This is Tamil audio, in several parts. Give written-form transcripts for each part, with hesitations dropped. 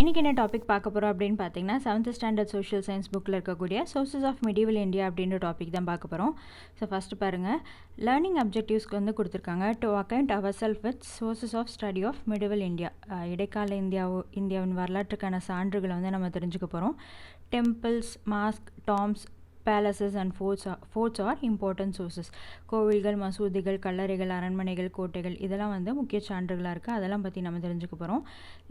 இன்றைக்கி என்ன டாபிக் பார்க்க போகிறோம் அப்படின்னு பார்த்தீங்கன்னா 7th ஸ்டாண்டர்ட் சோஷியல் சயின்ஸ் புக்கில் இருக்கக்கூடிய சோர்சஸ் ஆஃப் மெடிவல் இந்தியா அப்படின்ற டாபிக் தான் பார்க்க போகிறோம். ஸோ ஃபஸ்ட்டு பாருங்கள், லேர்னிங் அப்ஜெக்டிவ்ஸ்க்கு வந்து கொடுத்துருக்காங்க. To account our self with sources of study of medieval India. இடைக்கால இந்தியாவின் வரலாற்றுக்கான சான்றுகளை வந்து நம்ம தெரிஞ்சுக்க போகிறோம். Temples, mosque, tombs, palaces and forts are important sources. கோவில்கள், மசூதிகள், கல்லறைகள், அரண்மனைகள், கோட்டைகள் இதெல்லாம் வந்து முக்கிய சான்றுகளாக இருக்குது. அதெல்லாம் பற்றி நம்ம தெரிஞ்சுக்க போகிறோம்.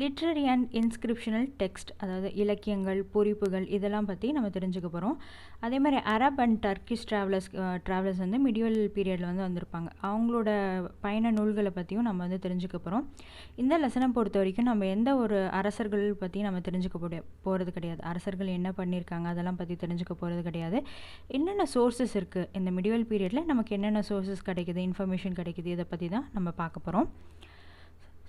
லிட்ரரி அண்ட் இன்ஸ்கிரிப்ஷனல் டெக்ஸ்ட், அதாவது இலக்கியங்கள், பொறிப்புகள் இதெல்லாம் பற்றி நம்ம தெரிஞ்சுக்க போகிறோம். அதே மாதிரி அரப் அண்ட் டர்க்கிஷ் ட்ராவலர்ஸ் வந்து மிடிவல் பீரியடில் வந்து வந்திருப்பாங்க. அவங்களோட பயண நூல்களை பற்றியும் நம்ம வந்து தெரிஞ்சுக்க போகிறோம். இந்த லெசனை பொறுத்த வரைக்கும் நம்ம எந்த ஒரு அரசர்கள் பற்றி நம்ம தெரிஞ்சுக்க போகிறது கிடையாது. அரசர்கள் என்ன பண்ணியிருக்காங்க அதெல்லாம் பற்றி தெரிஞ்சுக்க போகிறது கிடையாது. என்னென்ன சோர்சஸ் இருக்குது இந்த மிடிவல் பீரியடில், நமக்கு என்னென்ன சோர்சஸ் கிடைக்குது, இன்ஃபர்மேஷன் கிடைக்குது, இதை பற்றி தான் நம்ம பார்க்க போகிறோம்.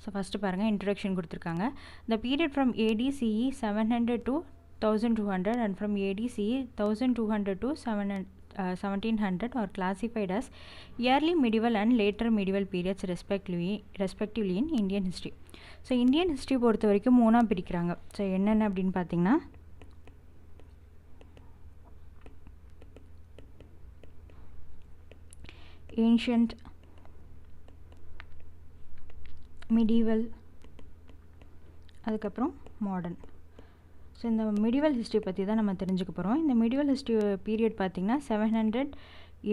ஸோ ஃபஸ்ட்டு பாருங்கள், இன்ட்ரடக்ஷன் கொடுத்துருக்காங்க. The period from AD CE 700 to 1200 and from AD CE 1200 to 1700 are classified as early medieval and later medieval periods respectively in Indian history. So Indian history பொறுத்த வரைக்கும் மூணாக பிரிக்கிறாங்க. ஸோ என்னென்ன அப்படின்னு பார்த்தீங்கன்னா, ஏன்ஷியன்ட், மிடிவல், அதுக்கப்புறம் மாடர்ன். ஸோ இந்த மிடிவல் ஹிஸ்ட்ரி பற்றி தான் நம்ம தெரிஞ்சுக்க போகிறோம். இந்த மிடிவல் ஹிஸ்ட்ரி பீரியட் பார்த்திங்கன்னா 700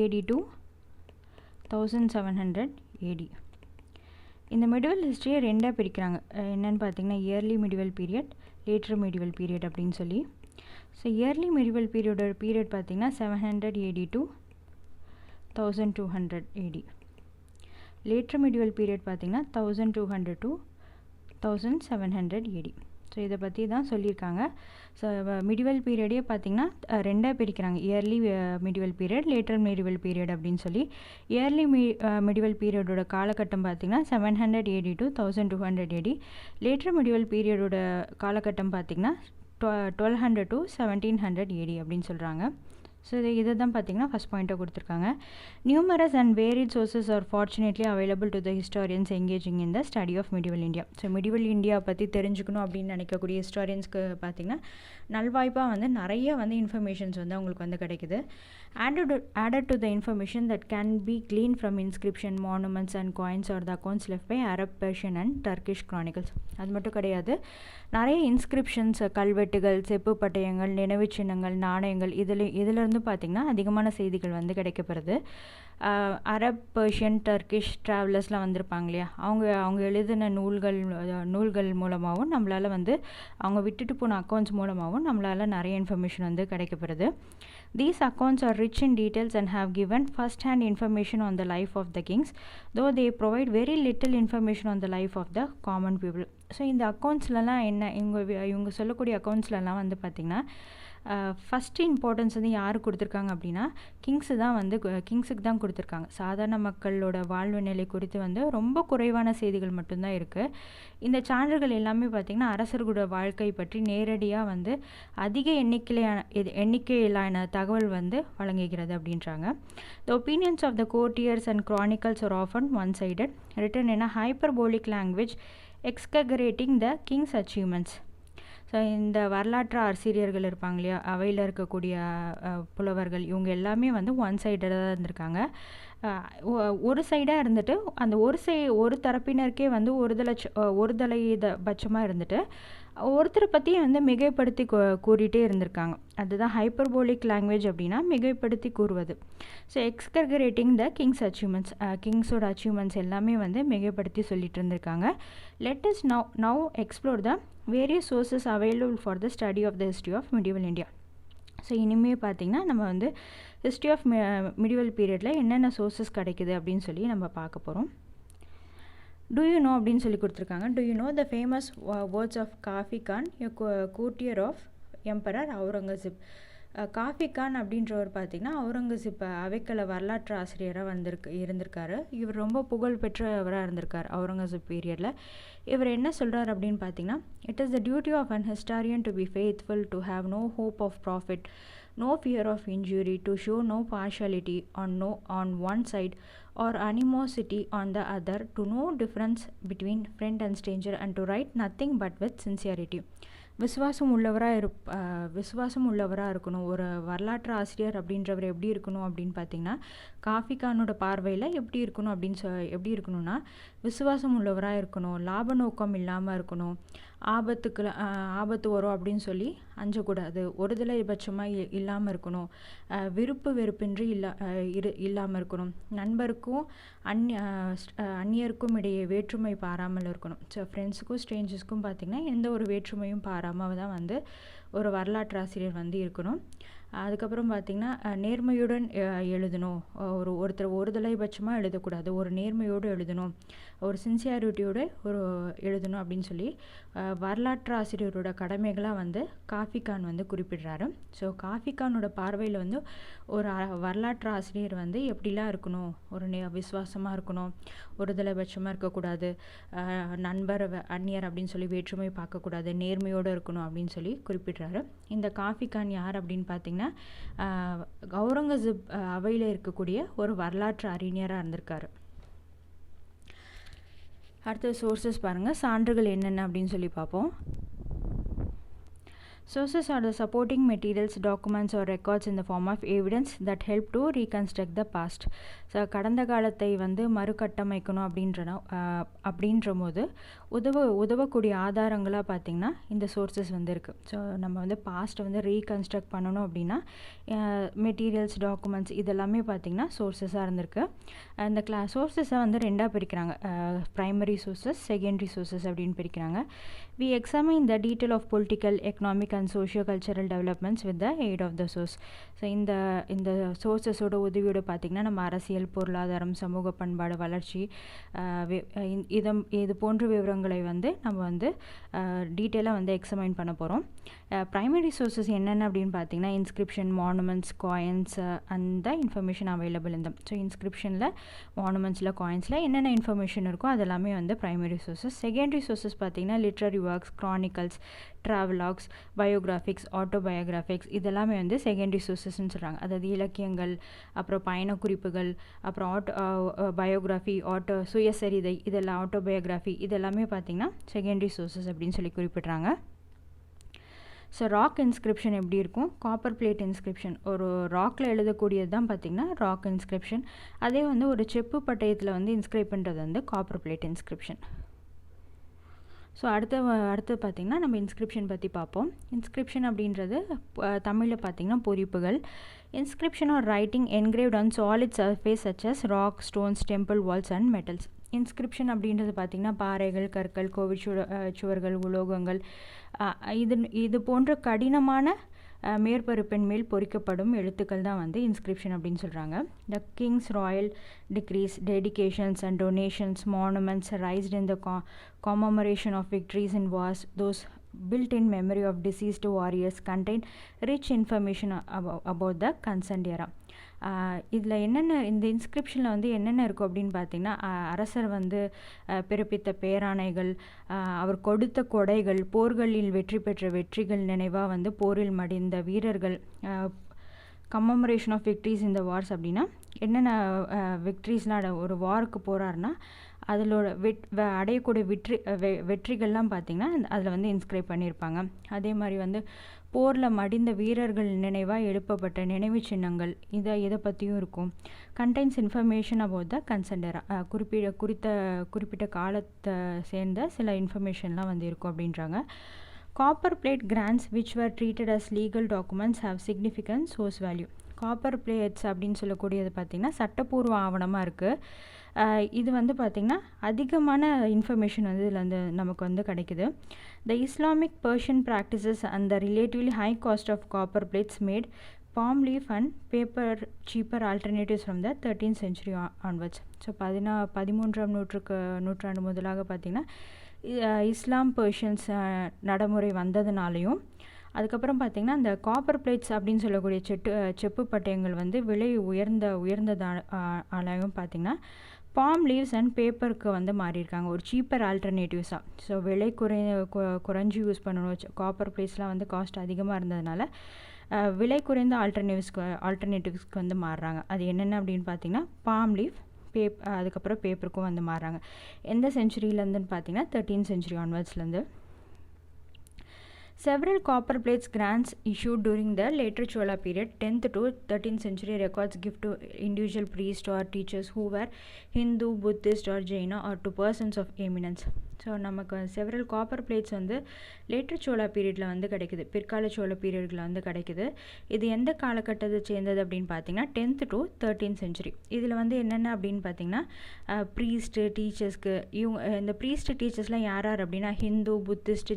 AD to 1700 AD. இந்த மிடிவல் ஹிஸ்ட்ரியை ரெண்டாக பிரிக்கிறாங்க. என்னென்னு பார்த்திங்கன்னா early medieval period, later medieval period அப்படின்னு சொல்லி. ஸோ இயர்லி மிடிவல் பீரியட் பார்த்திங்கன்னா 700 AD to 1200 AD. Later medieval period பார்த்திங்கன்னா 1200 to 1700 AD. ஸோ இதை பற்றி தான் சொல்லியிருக்காங்க. ஸோ மிடிவல் பீரியடே பார்த்திங்கன்னா ரெண்டாக பிரிக்கிறாங்க. Early medieval period, later medieval period அப்படின்னு சொல்லி. இயர்லி மிடிவல் பீரியடோட காலகட்டம் பார்த்திங்கன்னா 700 AD to 1200 AD. Later medieval பீரியடோட காலகட்டம் பார்த்திங்கன்னா 1200 to 1700 AD அப்படின்னு சொல்கிறாங்க. ஸோ இதை தான் பார்த்திங்கன்னா ஃபஸ்ட் பாயிண்ட்டாக கொடுத்துருக்காங்க. Numerous and varied sources are fortunately available to the historians engaging in the study of medieval India. So medieval India பற்றி தெரிஞ்சுக்கணும் அப்படின்னு நினைக்கக்கூடிய ஹிஸ்டாரியன்ஸ்க்கு பார்த்திங்கன்னா நல்வாய்ப்பாக வந்து நிறைய வந்து இன்ஃபர்மேஷன்ஸ் வந்து அவங்களுக்கு வந்து கிடைக்குது. Added to the information that can be gleaned from inscription, monuments and coins or the accounts left by Arab, Persian and Turkish chronicles. அது மட்டும் கிடையாது, நிறைய இன்ஸ்கிரிப்ஷன்ஸ், கல்வெட்டுகள், செப்பு பட்டயங்கள், நினைவு சின்னங்கள், நாணயங்கள் இதிலிருந்து பார்த்திங்கன்னா அதிகமான செய்திகள் வந்து கிடைக்கப்படுது. அரப், பெர்ஷியன், டர்க்கிஷ் ட்ராவலர்ஸ்லாம் வந்திருப்பாங்க இல்லையா, அவங்க எழுதின நூல்கள் மூலமாகவும் நம்மளால் வந்து அவங்க விட்டுட்டு போன அக்கௌண்ட்ஸ் மூலமாகவும் நம்மளால் நிறைய இன்ஃபர்மேஷன் வந்து கிடைக்கப்படுது. These accounts are rich in details and have given first-hand information on the life of the kings, though they provide very little information on the life of the common people. So இந்த அக்கௌண்ட்ஸ்லலாம் என்ன, இவங்க சொல்லக்கூடிய அக்கௌண்ட்ஸ்லலாம் வந்து பார்த்திங்கன்னா ஃபஸ்ட்டு இம்பார்ட்டன்ஸ் வந்து யார் கொடுத்துருக்காங்க அப்படின்னா கிங்ஸுக்கு தான் கொடுத்துருக்காங்க. சாதாரண மக்களோட வாழ்வு நிலை குறித்து வந்து ரொம்ப குறைவான செய்திகள் மட்டும்தான் இருக்குது. இந்த சான்றுகள் எல்லாமே பார்த்திங்கன்னா அரசர்களோட வாழ்க்கை பற்றி நேரடியாக வந்து அதிக எண்ணிக்கையிலான தகவல் வந்து வழங்குகிறது அப்படின்றாங்க. The opinions of the courtiers and chronicles are often one-sided, written in a hyperbolic language exaggerating the king's achievements. So இந்த வரலாற்று ஆசிரியர்கள் இருப்பாங்க இல்லையா, அவையில் இருக்கக்கூடிய புலவர்கள், இவங்க எல்லாமே வந்து ஒன் சைடடாக தான் இருந்திருக்காங்க. ஒரு சைடாக இருந்துட்டு அந்த ஒரு தரப்பினருக்கே வந்து ஒரு பட்சமாக இருந்துட்டு ஒருத்தரை பற்றி வந்து மிகைப்படுத்தி கூறிகிட்டே இருந்திருக்காங்க. அதுதான் ஹைப்பர்போலிக் லாங்குவேஜ் அப்படின்னா மிகைப்படுத்தி கூறுவது. So exaggerating the kings achievements, கிங்ஸோட அச்சீவ்மெண்ட்ஸ் எல்லாமே வந்து மிகைப்படுத்தி சொல்லிட்டு இருந்திருக்காங்க. Let us now explore the various sources available for the study of the history of medieval India. So இனிமேல் பார்த்திங்கன்னா நம்ம வந்து ஹிஸ்ட்ரி ஆஃப் மிடிவல் பீரியடில் என்னென்ன சோர்சஸ் கிடைக்குது அப்படின்னு சொல்லி நம்ம பார்க்க போகிறோம். Do you know அப்படின்னு சொல்லி கொடுத்துருக்காங்க. Do you know the famous words of Khafi Khan, courtier of emperor Aurangzeb. Khafi Khan அப்படின்றவர் பார்த்திங்கன்னா அவுரங்கசீப் அவைக்கள வரலாற்று ஆசிரியராக இருந்திருக்காரு. இவர் ரொம்ப புகழ்பெற்றவராக இருந்திருக்கார் அவுரங்கசீப் பீரியடில். இவர் என்ன சொல்கிறார் அப்படின்னு பார்த்திங்கன்னா, it is the duty of an historian to be faithful, to have no hope of profit, no fear of injury, to show no partiality on one side or animosity on the other, to know difference between friend and stranger, and to write nothing but with sincerity. விசுவாசம் உள்ளவராக இருக்கணும். ஒரு வரலாற்று ஆசிரியர் அப்படின்றவர் எப்படி இருக்கணும் அப்படின்னு பார்த்திங்கன்னா, காஃபி கானோட பார்வையில் எப்படி இருக்கணும் எப்படி இருக்கணும்னா, விசுவாசம் உள்ளவராக இருக்கணும், லாப நோக்கம் இல்லாமல் இருக்கணும், ஆபத்து வரும் அப்படின்னு சொல்லி அஞ்சக்கூடாது, ஒருதலை பட்சமாக இல்லாமல் இருக்கணும், விருப்பு வெறுப்பின்றி இல்லாமல் இருக்கணும், நண்பருக்கும் அந்நியருக்கும் இடையே வேற்றுமை பாராமல் இருக்கணும். ஸோ ஃப்ரெண்ட்ஸுக்கும் ஸ்ட்ரேஞ்சர்ஸ்க்கும் பார்த்திங்கன்னா எந்த ஒரு வேற்றுமையும் பாராமல் தான் வந்து ஒரு வரலாற்று ஆசிரியர் வந்து இருக்கணும். அதுக்கப்புறம் பார்த்திங்கன்னா நேர்மையுடன் எழுதணும். ஒருத்தர் ஒருதலை பட்சமாக எழுதக்கூடாது, ஒரு நேர்மையோடு எழுதணும், ஒரு சின்சியாரிட்டியோடு எழுதணும் அப்படின்னு சொல்லி வரலாற்று ஆசிரியரோட கடமைகளாக வந்து காஃபி கான் வந்து குறிப்பிடுறாரு. ஸோ காஃபி கானோட பார்வையில் வந்து ஒரு வரலாற்று ஆசிரியர் வந்து எப்படிலாம் இருக்கணும், ஒரு விசுவாசமாக இருக்கணும், ஒருதலை பட்சமாக இருக்கக்கூடாது, நண்பர் அந்நியர் அப்படின்னு சொல்லி வேற்றுமை பார்க்கக்கூடாது, நேர்மையோடு இருக்கணும் அப்படின்னு சொல்லி குறிப்பிடுறாரு. இந்த காஃபி கான் யார் அப்படின்னு பார்த்தீங்கன்னா, அவுரங்கசீப் அவையில் இருக்கக்கூடிய ஒரு வரலாற்று அறிஞராக இருந்திருக்காரு. அடுத்த சோர்சஸ் பாருங்கள், சான்றுகள் என்னென்ன அப்படின்னு சொல்லி பார்ப்போம். Sources are the supporting materials, documents or records in the form of evidence that help to reconstruct the past. So கடந்த காலத்தை வந்து மறுகட்டமைக்கணும் அப்படின்ற போது உதவக்கூடிய ஆதாரங்களாக பார்த்திங்கன்னா இந்த சோர்சஸ் வந்து இருக்குது. ஸோ நம்ம வந்து பாஸ்ட்டை வந்து ரீகன்ஸ்ட்ரக்ட் பண்ணணும் அப்படின்னா மெட்டீரியல்ஸ், டாக்குமெண்ட்ஸ் இதெல்லாமே பார்த்திங்கன்னா சோர்சஸாக இருந்திருக்கு. இந்த சோர்சஸை வந்து ரெண்டாக பிரிக்கிறாங்க, ப்ரைமரி சோர்சஸ், செகண்டரி சோர்சஸ் அப்படின்னு பிரிக்கிறாங்க. We examine the detail of political, economic and socio-cultural developments with the aid of the source. So இந்த சோர்சஸோட உதவியோடு பார்த்திங்கன்னா நம்ம அரசியல், பொருளாதாரம், சமூக பண்பாடு, வளர்ச்சி இது போன்ற விவரங்களை வந்து நம்ம வந்து டீட்டெயிலாக வந்து எக்ஸாமைன் பண்ண போகிறோம். ப்ரைமரி சோர்சஸ் என்னென்ன அப்படின்னு பார்த்தீங்கன்னா இன்ஸ்கிரிப்ஷன், மானுமெண்ட்ஸ், காயின்ஸ் அந்த இன்ஃபர்மேஷன் அவைலபிள் இந்த. ஸோ இன்ஸ்கிரிப்ஷனில், மானுமெண்ட்ஸில், காயின்ஸில் என்னென்ன இன்ஃபர்மேஷன் இருக்கோ அதெல்லாமே வந்து ப்ரைமரி சோர்சஸ். செகண்டரி சோர்சஸ் பார்த்திங்கன்னா லிட்ரரி ஒர்க்ஸ், க்ரானிக்கல்ஸ், ட்ராவலாக்ஸ், பயோகிராஃபிக்ஸ், ஆட்டோபயோகிராஃபிக்ஸ் இதெல்லாமே வந்து செகண்டரி சோர்சஸ்ன்னு சொல்கிறாங்க. அதாவது இலக்கியங்கள், அப்புறம் பயணக்குறிப்புகள், அப்புறம் பயோகிராஃபி, சுயசரிதை இதெல்லாம், ஆட்டோபயோகிராஃபி இதெல்லாமே பார்த்திங்கன்னா செகண்டரி சோர்சஸ் அப்படின்னு சொல்லி குறிப்பிட்றாங்க. ஸோ ராக் இன்ஸ்கிரிப்ஷன் எப்படி இருக்கும், காப்பர் பிளேட் இன்ஸ்கிரிப்ஷன் ஒரு ராக்கில் எழுதக்கூடியது தான் பார்த்திங்கன்னா ராக் இன்ஸ்கிரிப்ஷன். அதே வந்து ஒரு செப்பு பட்டயத்தில் வந்து இன்ஸ்கிரைப் பண்ணுறது வந்து காப்பர் பிளேட் இன்ஸ்கிரிப்ஷன். ஸோ அடுத்து பார்த்திங்கன்னா நம்ம இன்ஸ்கிரிப்ஷன் பற்றி பார்ப்போம். இன்ஸ்கிரிப்ஷன் அப்படின்றது தமிழில் பார்த்திங்கன்னா பொறிப்புகள். Inscription are writing engraved on solid surface such as rock, stones, temple walls and metals. Inscription அப்படின்றது பார்த்திங்கன்னா பாறைகள், கற்கள், கோவில் சுவர்கள், உலோகங்கள் இது போன்ற கடினமான மேற்பரப்பின் மேல் பொறிக்கப்படும் எழுத்துக்கள் தான் வந்து இன்ஸ்கிரிப்ஷன் அப்படின்னு சொல்கிறாங்க. The kings royal decrees, dedications and donations, monuments raised in the commemoration of victories in wars, those built in memory of deceased warriors contain rich information about the concerned era. இதில் இந்த இன்ஸ்கிரிப்ஷனில் வந்து என்னென்ன இருக்கும் அப்படின்னு பார்த்திங்கன்னா அரசர் வந்து பிறப்பித்த பேராணைகள், அவர் கொடுத்த கொடைகள், போர்களில் வெற்றி பெற்ற வெற்றிகள் நினைவாக வந்து போரில் மடிந்த வீரர்கள், கம்மமரேஷன் ஆஃப் விக்ட்ரிஸ் இந்த வார்ஸ் அப்படின்னா என்னென்ன விக்ட்ரிஸ்லாம் ஒரு வாருக்கு போகிறாருன்னா அதிலோட அடையக்கூடிய வெற்றிகள்லாம் பார்த்திங்கன்னா அதில் வந்து இன்ஸ்கிரைப் பண்ணியிருப்பாங்க. அதே மாதிரி வந்து போரில் மடிந்த வீரர்கள் நினைவாக எழுப்பப்பட்ட நினைவு சின்னங்கள் இதை பற்றியும் இருக்கும். Contains information about the concerned era, குறிப்பிட்ட காலத்தை சேர்ந்த சில இன்ஃபர்மேஷன்லாம் வந்து இருக்கும் அப்படின்றாங்க. Copper plate grants which were treated as legal documents have significant source value. Copper plates அப்படின்னு சொல்லக்கூடியது பார்த்திங்கன்னா சட்டப்பூர்வ ஆவணமாக இருக்குது. இது வந்து பார்த்திங்கன்னா அதிகமான இன்ஃபர்மேஷன் வந்து இதில் வந்து நமக்கு வந்து கிடைக்குது. The Islamic Persian practices and the relatively high cost of copper plates made palm leaf and paper cheaper alternatives from the 13th century onwards. So 13ஆம் நூற்றாண்டு முதலாக பார்த்திங்கன்னா இஸ்லாம் பர்ஷியன்ஸ் நடைமுறை வந்ததுனாலையும் அதுக்கப்புறம் பார்த்திங்கன்னா அந்த காப்பர் பிளேட்ஸ் அப்படின்னு சொல்லக்கூடிய செப்பு பட்டயங்கள் வந்து விலை உயர்ந்ததாலையும் பார்த்திங்கன்னா பாம் லீவ்ஸ் அண்ட் பேப்பருக்கு வந்து மாறியிருக்காங்க ஒரு சீப்பர் ஆல்டர்னேட்டிவ்ஸாக. ஸோ விலை குறைஞ்சி யூஸ் பண்ணணும், காப்பர் பிளேட்ஸ்லாம் வந்து காஸ்ட் அதிகமாக இருந்ததுனால விலை குறைந்த ஆல்டர்னேட்டிவ்ஸ்க்கு வந்து மாறுறாங்க. அது என்னென்ன அப்படின்னு பார்த்திங்கன்னா பாம் லீஃப், அதுக்கப்புறம் பேப்பருக்கும் வந்து மாறுறாங்க. எந்த செஞ்சுரியிலேருந்துன்னு பார்த்திங்கன்னா 13th century ஆன்வர்ட்ஸ்லேருந்து. Several copper plates grants issued during the later Chola period, 10th to 13th century records give to individual priests or teachers who were Hindu, Buddhist or Jaina or to persons of eminence. So நமக்கு செவரல் காப்பர் பிளேட்ஸ் வந்து லேட்டர் சோழா பீரியடில் வந்து கிடைக்குது, பிற்கால சோழ பீரியடில் வந்து கிடைக்குது. இது எந்த காலகட்டத்தை சேர்ந்தது அப்படின்னு பார்த்தீங்கன்னா 10th to 13th century. இதில் வந்து என்னென்ன அப்படின்னு பார்த்தீங்கன்னா ப்ரீஸ்ட்டு டீச்சர்ஸ்க்கு இந்த ப்ரீஸ்ட் டீச்சர்ஸ்லாம் யார் அப்படின்னா ஹிந்து, புத்திஸ்ட்,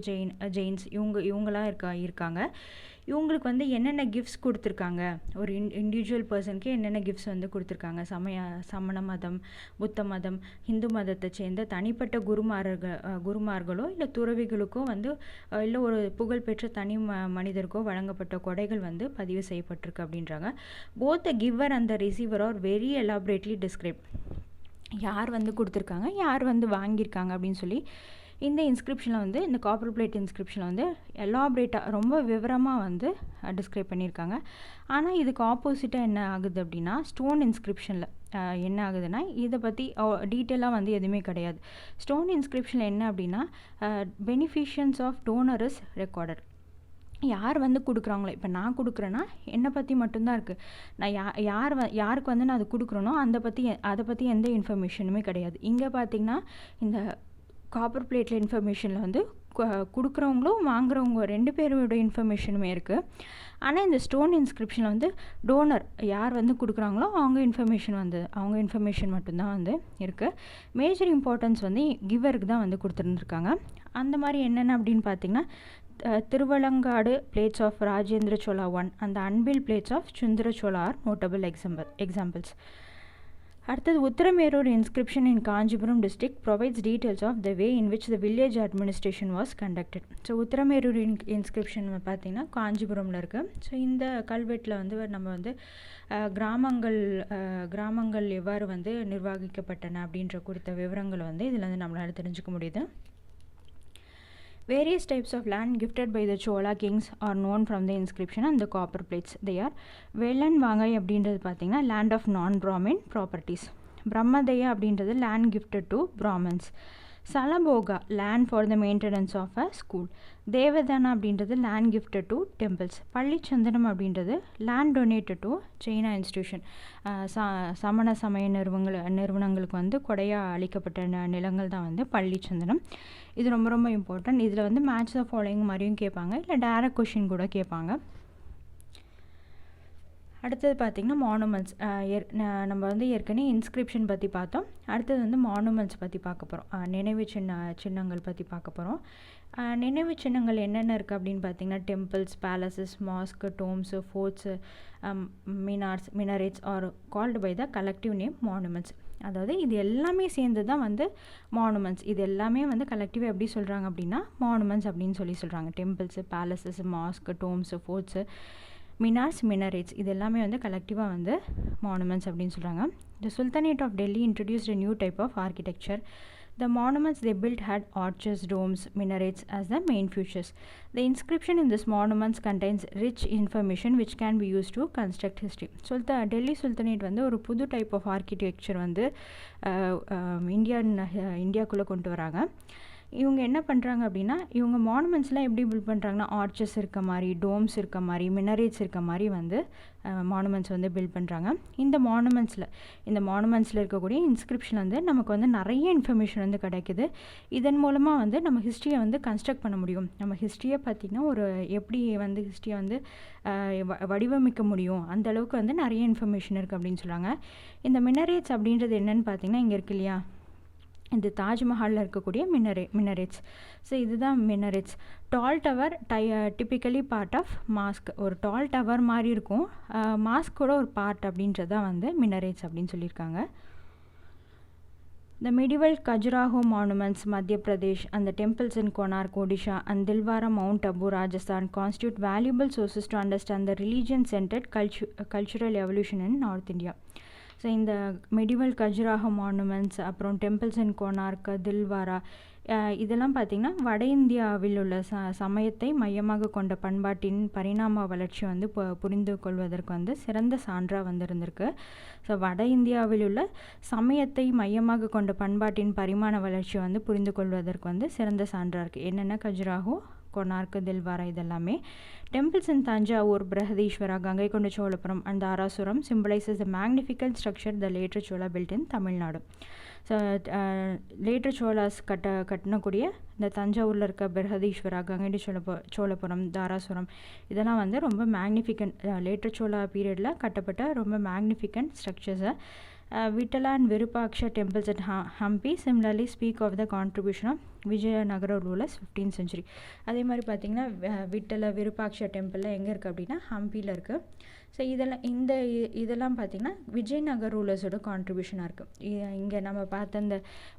ஜெயின்ஸ் இவங்களாம் இருக்காங்க. இவங்களுக்கு வந்து என்னென்ன கிஃப்ட்ஸ் கொடுத்துருக்காங்க, ஒரு இண்டிவிஜுவல் பர்சனுக்கு என்னென்ன கிஃப்ட்ஸ் வந்து கொடுத்துருக்காங்க, சமண மதம், புத்த மதம், ஹிந்து மதத்தை சேர்ந்த தனிப்பட்ட குருமார்களோ இல்லை துறவிகளுக்கோ வந்து இல்லை ஒரு புகழ்பெற்ற தனி மனிதருக்கோ வழங்கப்பட்ட கொடைகள் வந்து பதிவு செய்யப்பட்டிருக்கு அப்படின்றாங்க. Both the giver and the receiver are very elaborately describe. யார் வந்து கொடுத்துருக்காங்க, யார் வந்து வாங்கியிருக்காங்க அப்படின்னு சொல்லி இந்த இன்ஸ்கிரிப்ஷனில் வந்து இந்த காப்பர் பிளேட் இன்ஸ்கிரிப்ஷனில் வந்து எலாபரேட்டாக ரொம்ப விவரமாக வந்து டிஸ்கிரைப் பண்ணியிருக்காங்க. ஆனால் இதுக்கு ஆப்போசிட்டாக என்ன ஆகுது அப்படின்னா ஸ்டோன் இன்ஸ்கிரிப்ஷனில் என்ன ஆகுதுன்னா இதை பற்றி டீட்டெயிலாக வந்து எதுவுமே கிடையாது. ஸ்டோன் இன்ஸ்கிரிப்ஷனில் என்ன அப்படின்னா பெனிஃபிஷியன்ஸ் ஆஃப் டோனர் இஸ் ரெக்கார்டட். யார் வந்து கொடுக்குறாங்களோ, இப்போ நான் கொடுக்குறேன்னா என்னை பற்றி மட்டும்தான் இருக்குது. நான் யாருக்கு வந்து நான் அது கொடுக்குறேனோ அதை பற்றி எந்த இன்ஃபர்மேஷனுமே கிடையாது. இங்கே பார்த்திங்கன்னா இந்த காப்பர் பிளேட்டில் இன்ஃபர்மேஷனில் வந்து கொடுக்குறவங்களும் வாங்குறவங்க 2 பேரோட இன்ஃபர்மேஷனுமே இருக்குது. ஆனால் இந்த ஸ்டோன் இன்ஸ்கிரிப்ஷனில் வந்து டோனர் யார் வந்து கொடுக்குறாங்களோ அவங்க இன்ஃபர்மேஷன் மட்டும்தான் வந்து இருக்குது. மேஜர் இம்பார்ட்டன்ஸ் வந்து கிவருக்கு தான் வந்து கொடுத்துருந்துருக்காங்க. அந்த மாதிரி என்னென்ன அப்படின்னு பார்த்திங்கன்னா திருவலங்காடு பிளேட்ஸ் ஆஃப் ராஜேந்திர சோழா 1 அந்த Anbil plates of Sundara Chola are notable examples. அடுத்தது Uttaramerur inscription in Kanchipuram district provides details of the way in which the village administration was conducted. So Uttaramerur inscription பார்த்திங்கன்னா காஞ்சிபுரமில் இருக்குது. ஸோ இந்த கல்வெட்டில் வந்து நம்ம வந்து கிராமங்கள் எவ்வாறு வந்து நிர்வகிக்கப்பட்டன அப்படின்ற குறித்த விவரங்கள் வந்து இதில் வந்து நம்மளால் தெரிஞ்சுக்க முடியுது. Various types of land gifted by the Chola kings are known from the inscription and the copper plates. They are Velan Vangai அப்படின்றது பார்த்தீங்கன்னா land of non-Brahmin properties. Brahmadaya அப்படின்றது land gifted to Brahmins. Salaboga land for the maintenance of a school. Devadana அப்படின்றது land gifted to temples. பள்ளி சந்தனம் அப்படின்றது land donated to Jaina institution. சமண சமய நிறுவனங்களுக்கு வந்து கொடையாக அளிக்கப்பட்ட நிலங்கள் தான் வந்து பள்ளி சந்தனம். இது ரொம்ப ரொம்ப இம்பார்ட்டன்ட். இதில் வந்து மேட்ச் த ஃபாலோயிங் மாதிரியும் கேட்பாங்க, இல்லை டைரக்ட் கொஷின் கூட கேட்பாங்க. அடுத்தது பார்த்திங்கன்னா மானுமெண்ட்ஸ். நம்ம வந்து ஏற்கனவே இன்ஸ்கிரிப்ஷன் பற்றி பார்த்தோம். அடுத்தது வந்து மானுமெண்ட்ஸ் பற்றி பார்க்க போகிறோம். நினைவு சின்னங்கள் பற்றி பார்க்க போகிறோம். நினைவு சின்னங்கள் என்னென்ன இருக்குது அப்படின்னு பார்த்திங்கன்னா temples, palaces, mosque, domes, forts, minarets are called by the collective name monuments. அதாவது இது எல்லாமே சேர்ந்து தான் வந்து மானுமெண்ட்ஸ். இது எல்லாமே வந்து கலெக்டிவாக எப்படி சொல்கிறாங்க அப்படின்னா மானுமெண்ட்ஸ் அப்படின்னு சொல்கிறாங்க. Temples, palaces, mosque, domes, forts, மினாரேட்ஸ் இது எல்லாமே வந்து கலெக்டிவாக வந்து மானுமெண்ட்ஸ் அப்படின்னு சொல்கிறாங்க. The Sultanate of Delhi introduced a new type of architecture. The monuments they built had arches, domes, minarets as the main features. The inscription in these monuments contains rich information which can be used to construct history. Delhi Sultanate வந்து ஒரு புது டைப் ஆஃப் ஆர்கிடெக்சர் வந்து இந்தியாக்குள்ளே கொண்டு வராங்க. இவங்க என்ன பண்ணுறாங்க அப்படின்னா இவங்க மானுமெண்ட்ஸ்லாம் எப்படி பில்ட் பண்ணுறாங்கன்னா ஆர்ச்சஸ் இருக்க மாதிரி, டோம்ஸ் இருக்க மாதிரி, மினரேட்ஸ் இருக்க மாதிரி வந்து மானுமெண்ட்ஸ் வந்து பில்ட் பண்ணுறாங்க. இந்த மானுமெண்ட்ஸில் இருக்கக்கூடிய இன்ஸ்கிரிப்ஷன் வந்து நமக்கு வந்து நிறைய இன்ஃபர்மேஷன் வந்து கிடைக்குது. இதன் மூலமாக வந்து நம்ம ஹிஸ்ட்ரியை வந்து கன்ஸ்ட்ரக்ட் பண்ண முடியும். நம்ம ஹிஸ்ட்ரியை பார்த்திங்கன்னா ஒரு எப்படி வந்து ஹிஸ்ட்ரியை வந்து வடிவமைக்க முடியும், அந்தளவுக்கு வந்து நிறைய இன்ஃபர்மேஷன் இருக்குது அப்படின்னு சொல்கிறாங்க. இந்த மினரேட்ஸ் அப்படின்றது என்னென்னு பார்த்திங்கன்னா இங்கே இருக்கு இல்லையா, இது தாஜ்மஹாலில் இருக்கக்கூடிய மினரேட்ஸ். ஸோ இதுதான் minarets. Tall tower typically part of mosque. ஒரு டால் டவர் மாதிரி இருக்கும், மாஸ்கோட ஒரு பார்ட் அப்படின்றது தான் வந்து மினரேட்ஸ் அப்படின்னு சொல்லியிருக்காங்க. The medieval Khajuraho monuments, Madhya Pradesh, and the temples in Konark, Odisha, and Dilwara, Mount Abu, Rajasthan constitute valuable sources to understand the religion-centered cultural evolution in North India. So இந்த மெடிவல் கஜுராஹோ மானுமெண்ட்ஸ், அப்புறம் டெம்பிள்ஸ் இன் கோனார்க், தில்வாரா, இதெல்லாம் பார்த்திங்கன்னா வட இந்தியாவில் உள்ள சமயத்தை மையமாக கொண்ட பண்பாட்டின் பரிணாம வளர்ச்சி வந்து புரிந்து கொள்வதற்கு வந்து சிறந்த சான்றாக வந்து இருந்திருக்கு. ஸோ வட இந்தியாவில் உள்ள சமயத்தை மையமாக கொண்ட பண்பாட்டின் பரிமாண வளர்ச்சி வந்து புரிந்து கொள்வதற்கு வந்து சிறந்த சான்றாக இருக்குது. என்னென்ன கஜுராஹோ, கொனார்க், தில்வாரா இதெல்லாமே. Temples in Thanjavur, Brihadeeswara, Gangai Konda Cholapuram and Darasuram symbolizes the magnificent structure the later Chola built in Tamil Nadu. So later Cholas கட்டினக்கூடிய இந்த தஞ்சாவூரில் இருக்க பிரஹதீஸ்வரா, கங்கை சோழபுரம், தாராசுரம் இதெல்லாம் வந்து ரொம்ப மேக்னிஃபிகண்ட் லேட்டர் சோலா பீரியடில் கட்டப்பட்ட ரொம்ப magnificent ஸ்ட்ரக்சர்ஸை. Vitala and Virupaksha temples at Hampi similarly speak of the contribution of Vijayanagara rulers 15th century. அதே மாதிரி பார்த்திங்கன்னா விட்டல விருப்பாக்ஷா டெம்பிளில் எங்கே இருக்குது அப்படின்னா ஹம்பியில் இருக்குது. ஸோ இதெல்லாம் பார்த்திங்கன்னா விஜயநகர் ரூலர்ஸோட கான்ட்ரிபியூஷனாக இருக்குது. இங்கே நம்ம பார்த்த இந்த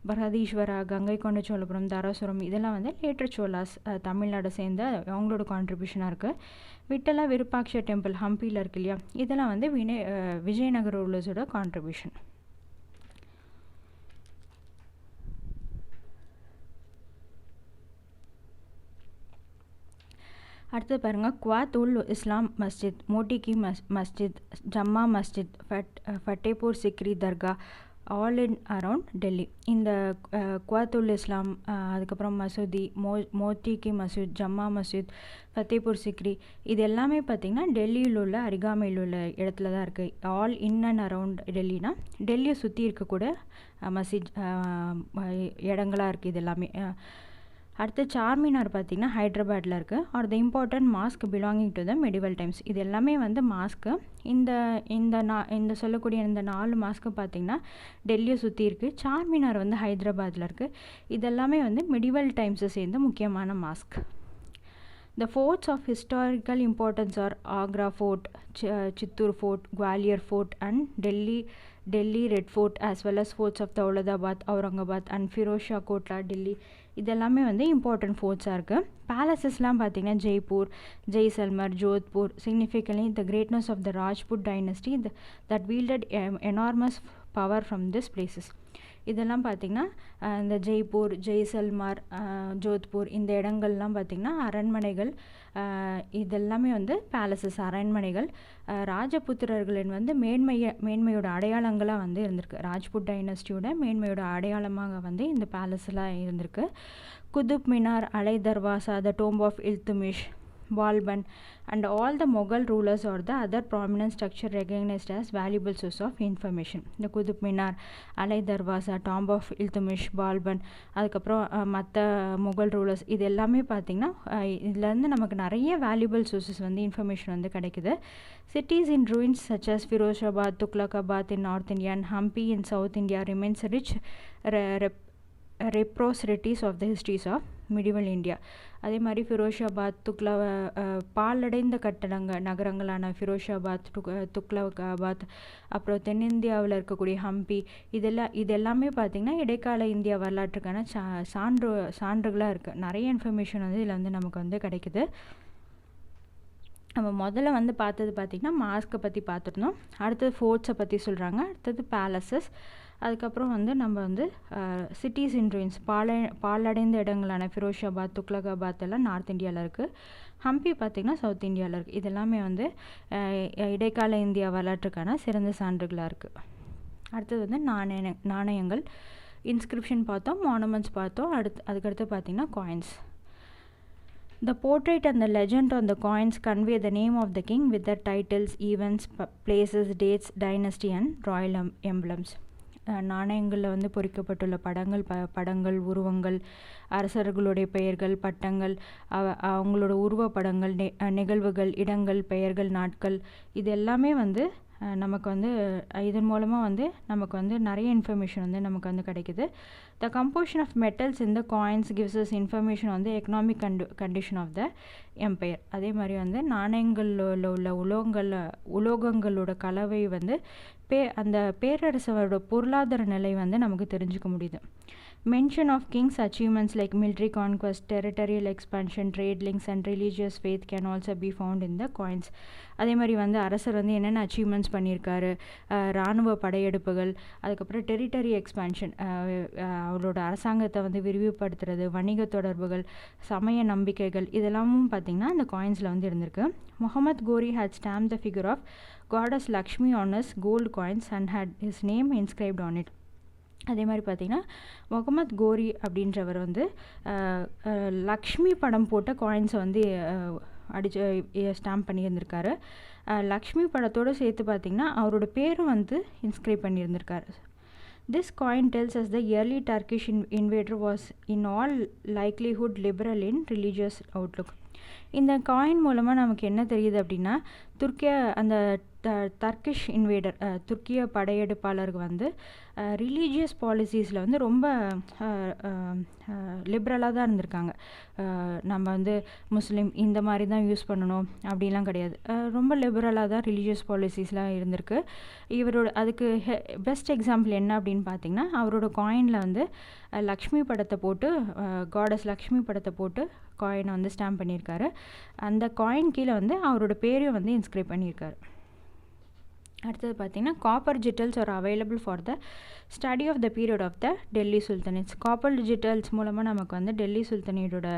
பிரஹதீஸ்வரா, கங்கை கொண்ட சோழபுரம், தாராசுரம் இதெல்லாம் வந்து லேட்டர் சோலாஸ் தமிழ்நாடு சேர்ந்த அவங்களோட கான்ட்ரிபியூஷனாக இருக்குது. விட்டலா விருப்பாக்ஷா டெம்பிள் ஹம்பியில் இருக்கு இல்லையா, இதெல்லாம் வந்து விஜயநகர் ரூலர்ஸோட கான்ட்ரிபியூஷன். அடுத்தது பாருங்கள், குவாத் உல் இஸ்லாம் மஸ்ஜித், மோட்டி கி மஸ்ஜித், ஜம்மா மஸ்ஜித், ஃபட்டேபூர் சிக்ரி தர்கா ஆல் இன் அரவுண்ட் டெல்லி. இந்த குவாத் உல் இஸ்லாம், அதுக்கப்புறம் மசூதி, மோத்தி கி மசூத், ஜம்மா மஸ்ஜித், ஃபத்தேபூர் சிக்ரி இது எல்லாமே பார்த்திங்கன்னா டெல்லியில் உள்ள அருகாமையில் உள்ள இடத்துல தான் இருக்குது. ஆல் இன் அண்ட் அரவுண்ட் டெல்லினா டெல்லியை சுற்றி இருக்கக்கூட மஸ்ஜித் இடங்களாக இருக்குது இது எல்லாமே. அடுத்து சார்மினார் பார்த்திங்கன்னா ஹைதராபாத்தில் இருக்குது. R the important mask belonging to the medieval times. இது எல்லாமே வந்து மாஸ்க்கு. இந்த சொல்லக்கூடிய இந்த 4 மாஸ்க்கு பார்த்திங்கன்னா டெல்லியை சுற்றி இருக்குது. சார்மினார் வந்து ஹைதராபாத்தில் இருக்குது. இதெல்லாமே வந்து மெடிவல் டைம்ஸை சேர்ந்த முக்கியமான mask. The forts of historical importance are Agra Fort, Chittoor Fort, Gwalior Fort and Delhi Red Fort as well as forts of Daulatabad, Aurangabad and Firozshah Kotla, Delhi. இதெல்லாமே வந்து இம்பார்ட்டன்ட் ஃபோர்ட்ஸாக இருக்குது. பேலசஸ்லாம் பார்த்திங்கன்னா Jaipur, Jaisalmer, Jodhpur. Significantly the greatness of the Rajput dynasty that wielded enormous power from these places. இதெல்லாம் பார்த்திங்கன்னா இந்த ஜெய்ப்பூர், ஜெய்சல்மார், ஜோத்பூர் இந்த இடங்கள்லாம் பார்த்திங்கன்னா அரண்மனைகள். இதெல்லாமே வந்து பேலசஸ் அரண்மனைகள். ராஜபுத்திரர்களின் வந்து மேன்மையோட அடையாளங்களாக வந்து இருந்திருக்கு. ராஜ்புட் டைனஸ்டியோட மேன்மையோட அடையாளமாக வந்து இந்த பேலஸ்லாம் இருந்திருக்கு. Qutub Minar, Alai Darwaza, the tomb of Iltutmish, Balban and all the Mughal rulers or the other prominent structure recognized as valuable source of information. இந்த குதுப் மினார், அலை தர்வாசா, டாம்ப் ஆஃப் இல்துமிஷ், பால்பன், அதுக்கப்புறம் மற்ற முகல் ரூலர்ஸ் இது எல்லாமே பார்த்திங்கன்னா இதுலேருந்து நமக்கு நிறைய வேல்யூபிள் சோர்ஸஸ் வந்து இன்ஃபர்மேஷன் வந்து கிடைக்குது. Cities in ruins such as Firozhabad, Tughlaqabad in North India and Hampi in South India remains rich repositories of the histories of medieval India. அதே மாதிரி ஃபிரோஷாபாத், பாலடைந்த நகரங்களான ஃபிரோஷாபாத், துக்லகாபாத், அப்புறம் தென்னிந்தியாவில் இருக்கக்கூடிய ஹம்பி இதெல்லாமே பார்த்திங்கன்னா இடைக்கால இந்தியா வரலாற்றுக்கான சான்றுகளாக இருக்குது. நிறைய இன்ஃபர்மேஷன் வந்து இதில் வந்து நமக்கு வந்து கிடைக்குது. நம்ம முதல்ல வந்து பார்த்தது பார்த்திங்கன்னா மாஸ்க்கை பற்றி பார்த்துருந்தோம். அடுத்தது ஃபோர்ட்ஸை பற்றி சொல்கிறாங்க. அடுத்தது பேலசஸ். அதுக்கப்புறம் வந்து நம்ம வந்து சிட்டிஸ் இன் ruins பாலடைந்த இடங்களான ஃபிரோஷாபாத், துக்லகாபாத் எல்லாம் நார்த் இந்தியாவில் இருக்குது. ஹம்பி பார்த்திங்கன்னா சவுத் இந்தியாவில் இருக்குது. இதெல்லாமே வந்து இடைக்கால இந்தியா வரலாற்றுக்கான சிறந்த சான்றுகளாக இருக்குது. அடுத்தது வந்து நாணயங்கள், இன்ஸ்கிரிப்ஷன் பார்த்தோம், மானுமெண்ட்ஸ் பார்த்தோம். அதுக்கடுத்து பார்த்திங்கன்னா coins. The portrait and the legend on the coins convey the name of the king with their titles, events, places, dates, dynasty and royal emblems. நாணயங்களில் வந்து பொறிக்கப்பட்டுள்ள படங்கள், உருவங்கள், அரசர்களுடைய பெயர்கள், பட்டங்கள், அவங்களோட உருவப்படங்கள், நிகழ்வுகள், இடங்கள், பெயர்கள், நாட்கள் இது எல்லாமே வந்து நமக்கு வந்து இதன் மூலமாக வந்து நமக்கு வந்து நிறைய இன்ஃபர்மேஷன் வந்து நமக்கு வந்து கிடைக்குது. த கம்போசிஷன் ஆஃப் மெட்டல்ஸ் இந்த காயின்ஸ் கிவ்ஸ் அஸ் இன்ஃபர்மேஷன் வந்து economic condition of the empire. அதே மாதிரி வந்து நாணயங்களில் உள்ள உலோகங்களோட கலவை வந்து அந்த பேரரசோட பொருளாதார நிலை வந்து நமக்கு தெரிஞ்சுக்க முடியுது. Mention of kings' achievements like military conquest, territorial expansion, trade links and religious faith can also be found in the coins. அதே மாதிரி வந்து அரசர் வந்து என்னென்ன அச்சீவ்மெண்ட்ஸ் பண்ணியிருக்காரு, இராணுவ படையெடுப்புகள், அதுக்கப்புறம் டெரிட்டரி எக்ஸ்பான்ஷன் அவரோட அரசாங்கத்தை வந்து விரிவுபடுத்துறது, வணிக தொடர்புகள், சமய நம்பிக்கைகள் இதெல்லாமும் பார்த்திங்கன்னா இந்த காயின்ஸில் வந்து இருந்திருக்கு. முகமது கோரி had stamped the figure of goddess Lakshmi on his gold coins and had his name inscribed on it. அதே மாதிரி பார்த்திங்கன்னா முகமது கோரி அப்படின்றவர் வந்து லக்ஷ்மி படம் போட்ட காயின்ஸை வந்து ஸ்டாம்ப் பண்ணியிருந்திருக்காரு. லக்ஷ்மி படத்தோடு சேர்த்து பார்த்திங்கன்னா அவரோட பேரும் வந்து inscribe பண்ணியிருந்திருக்காரு. This coin tells us the early Turkish invader was in all likelihood liberal in religious outlook. இந்த காயின் மூலமாக நமக்கு என்ன தெரியுது அப்படின்னா, அந்த டர்க்கிஷ் இன்வேடர் துர்க்கிய படையெடுப்பாளருக்கு வந்து ரிலீஜியஸ் பாலிசிஸில் வந்து ரொம்ப லிபரலாக தான் இருந்திருக்காங்க. நம்ம வந்து முஸ்லீம் இந்த மாதிரி தான் யூஸ் பண்ணணும் அப்படிலாம் கிடையாது. ரொம்ப லிபரலாக தான் ரிலீஜியஸ் பாலிசிஸ்லாம் இருந்திருக்கு. இவரோட அதுக்கு பெஸ்ட் எக்ஸாம்பிள் என்ன அப்படின்னு பார்த்திங்கன்னா, அவரோட காயினில் வந்து லக்ஷ்மி படத்தை போட்டு காடஸ் லக்ஷ்மி படத்தை போட்டு காயினை வந்து ஸ்டாம்ப் பண்ணியிருக்காரு. அந்த காயின் கீழே வந்து அவரோட பேரையும் வந்து இன்ஸ்கிரைப் பண்ணியிருக்காரு. அடுத்தது பார்த்திங்கன்னா copper jitals are available for the study of the period of the Delhi sultanates. Copper jitals மூலமாக நமக்கு வந்து டெல்லி சுல்தனேட்டோட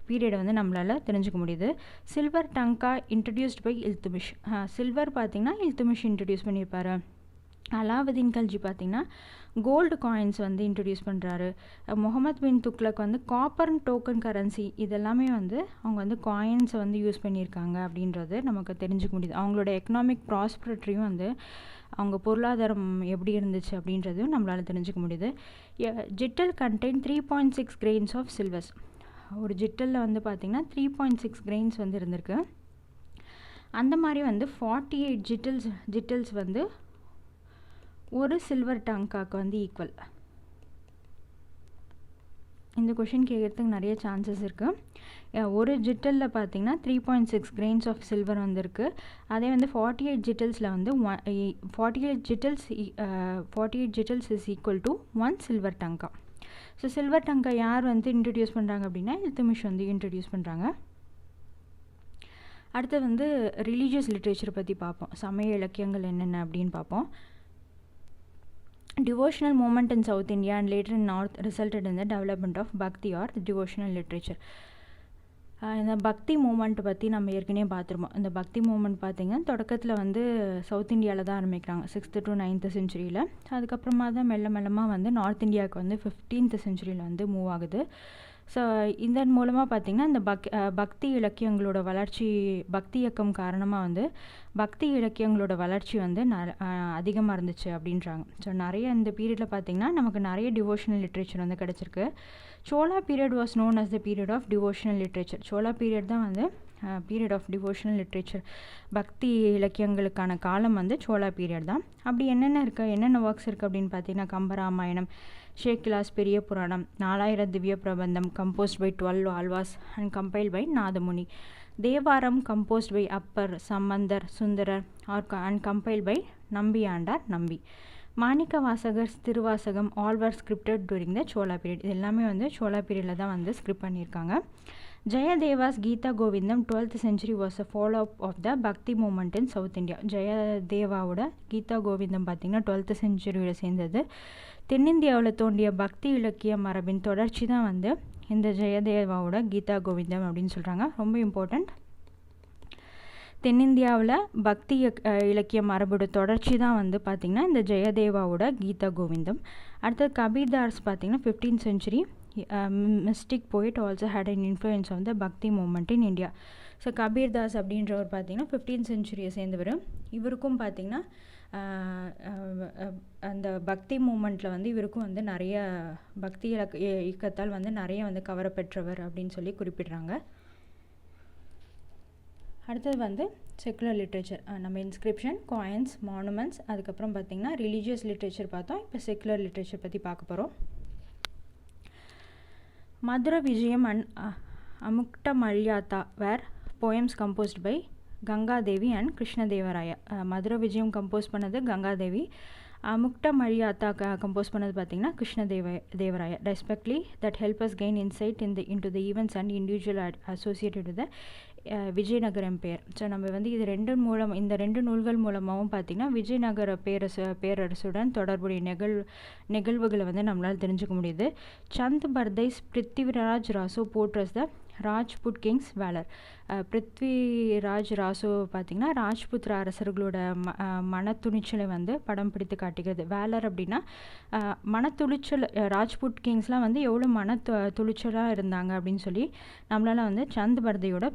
பீரியடை வந்து நம்மளால் தெரிஞ்சுக்க முடியுது. Silver tanka introduced by Iltutmish. Silver பார்த்திங்கன்னா இல்துமிஷ் இன்ட்ரடியூஸ் பண்ணியிருப்பார். அலாவுதீன் கல்ஜி பார்த்திங்கன்னா கோல்டு காயின்ஸ் வந்து இன்ட்ரடியூஸ் பண்ணுறாரு. முகமது பின் துக்ளக் வந்து காப்பர் டோக்கன் கரன்சி இதெல்லாமே வந்து அவங்க வந்து காயின்ஸை வந்து யூஸ் பண்ணியிருக்காங்க அப்படின்றது நமக்கு தெரிஞ்சுக்க முடியுது. அவங்களோட எக்கனாமிக் ப்ராஸ்பரிட்டியும் வந்து அவங்க பொருளாதாரம் எப்படி இருந்துச்சு அப்படின்றதையும் நம்மளால் தெரிஞ்சுக்க முடியுது. Jital contain 3.6 grains of silvers. ஒரு ஜிட்டலில் வந்து பார்த்திங்கன்னா 3.6 கிரெயின்ஸ் வந்து இருந்திருக்கு. அந்த மாதிரி வந்து 48 ஜிட்டல்ஸ் வந்து ஒரு சில்வர் டங்காக்கு வந்து ஈக்குவல். இந்த கொஷின் கேட்குறதுக்கு நிறைய சான்சஸ் இருக்குது. ஒரு ஜிட்டலில் பார்த்திங்கன்னா 3.6 கிரெயின்ஸ் ஆஃப் சில்வர் வந்துருக்கு. அதே வந்து 48 ஜிட்டல்ஸில் வந்து 48 jitals is equal to 1 silver tanka. So silver tanka யார் வந்து இன்ட்ரடியூஸ் பண்ணுறாங்க அப்படின்னா இல்துமிஷ் வந்து இன்ட்ரடியூஸ் பண்ணுறாங்க. அடுத்து வந்து ரிலீஜியஸ் லிட்ரேச்சர் பற்றி பார்ப்போம். சமய இலக்கியங்கள் என்னென்ன அப்படின்னு பார்ப்போம். Devotional movement in South India and later in North resulted in the development of Bhakti or the devotional literature. இந்த பக்தி மூமெண்ட் பற்றி நம்ம ஏற்கனவே பார்த்துருப்போம். இந்த பக்தி மூமெண்ட் பார்த்திங்கன்னா தொடக்கத்தில் வந்து சவுத் இந்தியாவில் தான் ஆரம்பிக்கிறாங்க 6th to 9th செஞ்சுரியில். அதுக்கப்புறமா தான் மெல்லமாக வந்து நார்த் இந்தியாவுக்கு வந்து 15th செஞ்சுரியில் வந்து மூவ் ஆகுது. ஸோ இதன் மூலமாக பார்த்திங்கன்னா இந்த பக்தி இலக்கியங்களோட வளர்ச்சி, பக்தி இயக்கம் காரணமாக வந்து பக்தி இலக்கியங்களோட வளர்ச்சி வந்து அதிகமாக இருந்துச்சு அப்படின்றாங்க. ஸோ நிறைய இந்த பீரியடில் பார்த்திங்கன்னா நமக்கு நிறைய டிவோஷனல் லிட்ரேச்சர் வந்து கிடச்சிருக்கு. Chola period was known as the period of devotional literature. Chola period தான் வந்து பீரியட் ஆஃப் டிவோஷனல் லிட்ரேச்சர். பக்தி இலக்கியங்களுக்கான காலம் வந்து சோலா பீரியட் தான். அப்படி என்னென்ன ஒர்க்ஸ் இருக்குது அப்படின்னு பார்த்தீங்கன்னா கம்பராமாயணம், ஷேக்கிலாஸ் பெரிய Puranam, 4000 Divya Prabandham composed by 12 Alvars and compiled by Nathamuni, Thevaram composed by Appar, Sambandar, Sundarar and compiled by Nambiyandar Nambi, Manikka Vasagar, Thiruvasagam all were scripted during the Chola period. இது எல்லாமே வந்து சோலா பீரியடில் தான் வந்து ஸ்கிரிப்ட் பண்ணியிருக்காங்க. Jayadeva's Gita Govindam 12th century was a follow-up of the Bhakti movement in South India. ஜெயதேவாவோட கீதா கோவிந்தம் பார்த்திங்கன்னா 12th centuryயில் சேர்ந்தது. தென்னிந்தியாவில் தோன்றிய பக்தி இலக்கிய மரபின் தொடர்ச்சி தான் வந்து இந்த ஜெயதேவாவோட கீதா கோவிந்தம் அப்படின்னு சொல்கிறாங்க. ரொம்ப இம்பார்ட்டண்ட். தென்னிந்தியாவில் பக்தி இலக்கிய மரபோட தொடர்ச்சி தான் வந்து பார்த்திங்கன்னா இந்த ஜெயதேவாவோட கீதா கோவிந்தம். அடுத்தது கபீர்தாஸ் பார்த்திங்கன்னா 15th century mystic poet also had an influence of the Bhakti movement in India. So Kabirdas அப்படின்றவர் பார்த்திங்கன்னா 15th century சேர்ந்தவர். இவருக்கும் பார்த்திங்கன்னா அந்த பக்தி மூமெண்ட்டில் வந்து இவருக்கும் வந்து நிறைய பக்தி இயக்கத்தால் வந்து நிறைய வந்து கவரப்பெற்றவர் அப்படின்னு சொல்லி குறிப்பிடுறாங்க. அடுத்தது வந்து செக்குலர் லிட்ரேச்சர். நம்ம இன்ஸ்கிரிப்ஷன், காயின்ஸ், மானுமெண்ட்ஸ், அதுக்கப்புறம் பார்த்திங்கன்னா ரிலீஜியஸ் லிட்ரேச்சர் பார்த்தோம். இப்போ செக்குலர் லிட்ரேச்சர் பற்றி பார்க்க போகிறோம். Madhura Vijayam and Amukta Malyada were poems composed by Gangadevi and Krishnadevaraya. Madhura Vijayam compose பண்ணது கங்காதேவி, அமுக்ட மல்யாத்தா கம்போஸ் பண்ணது பார்த்திங்கன்னா Krishnadevaraya. Respectively that help us gain insight into the events and individual associated with the Vijayanagara empire. So நம்ம வந்து இது இந்த ரெண்டு நூல்கள் மூலமாகவும் பார்த்திங்கன்னா விஜயநகர பேரரசுடன் தொடர்புடைய நிகழ்வுகளை வந்து நம்மளால் தெரிஞ்சுக்க முடியுது. சந்த் பர்தைஸ் பிருத்திவிராஜ் ராசோ போர்ட்ரஸ் த ராஜ்புட் கிங்ஸ் வேலர். பிருத்விராஜ் ராசோ பார்த்திங்கன்னா ராஜ்புத்திர அரசர்களோட மனத்துணிச்சலை வந்து படம் பிடித்து காட்டுகிறது. வேலர் அப்படின்னா மனத்துணிச்சல். ராஜ்புட் கிங்ஸ்லாம் வந்து எவ்வளோ துணிச்சலாக இருந்தாங்க அப்படின்னு சொல்லி நம்மளால் வந்து சந்த் பர்தையோட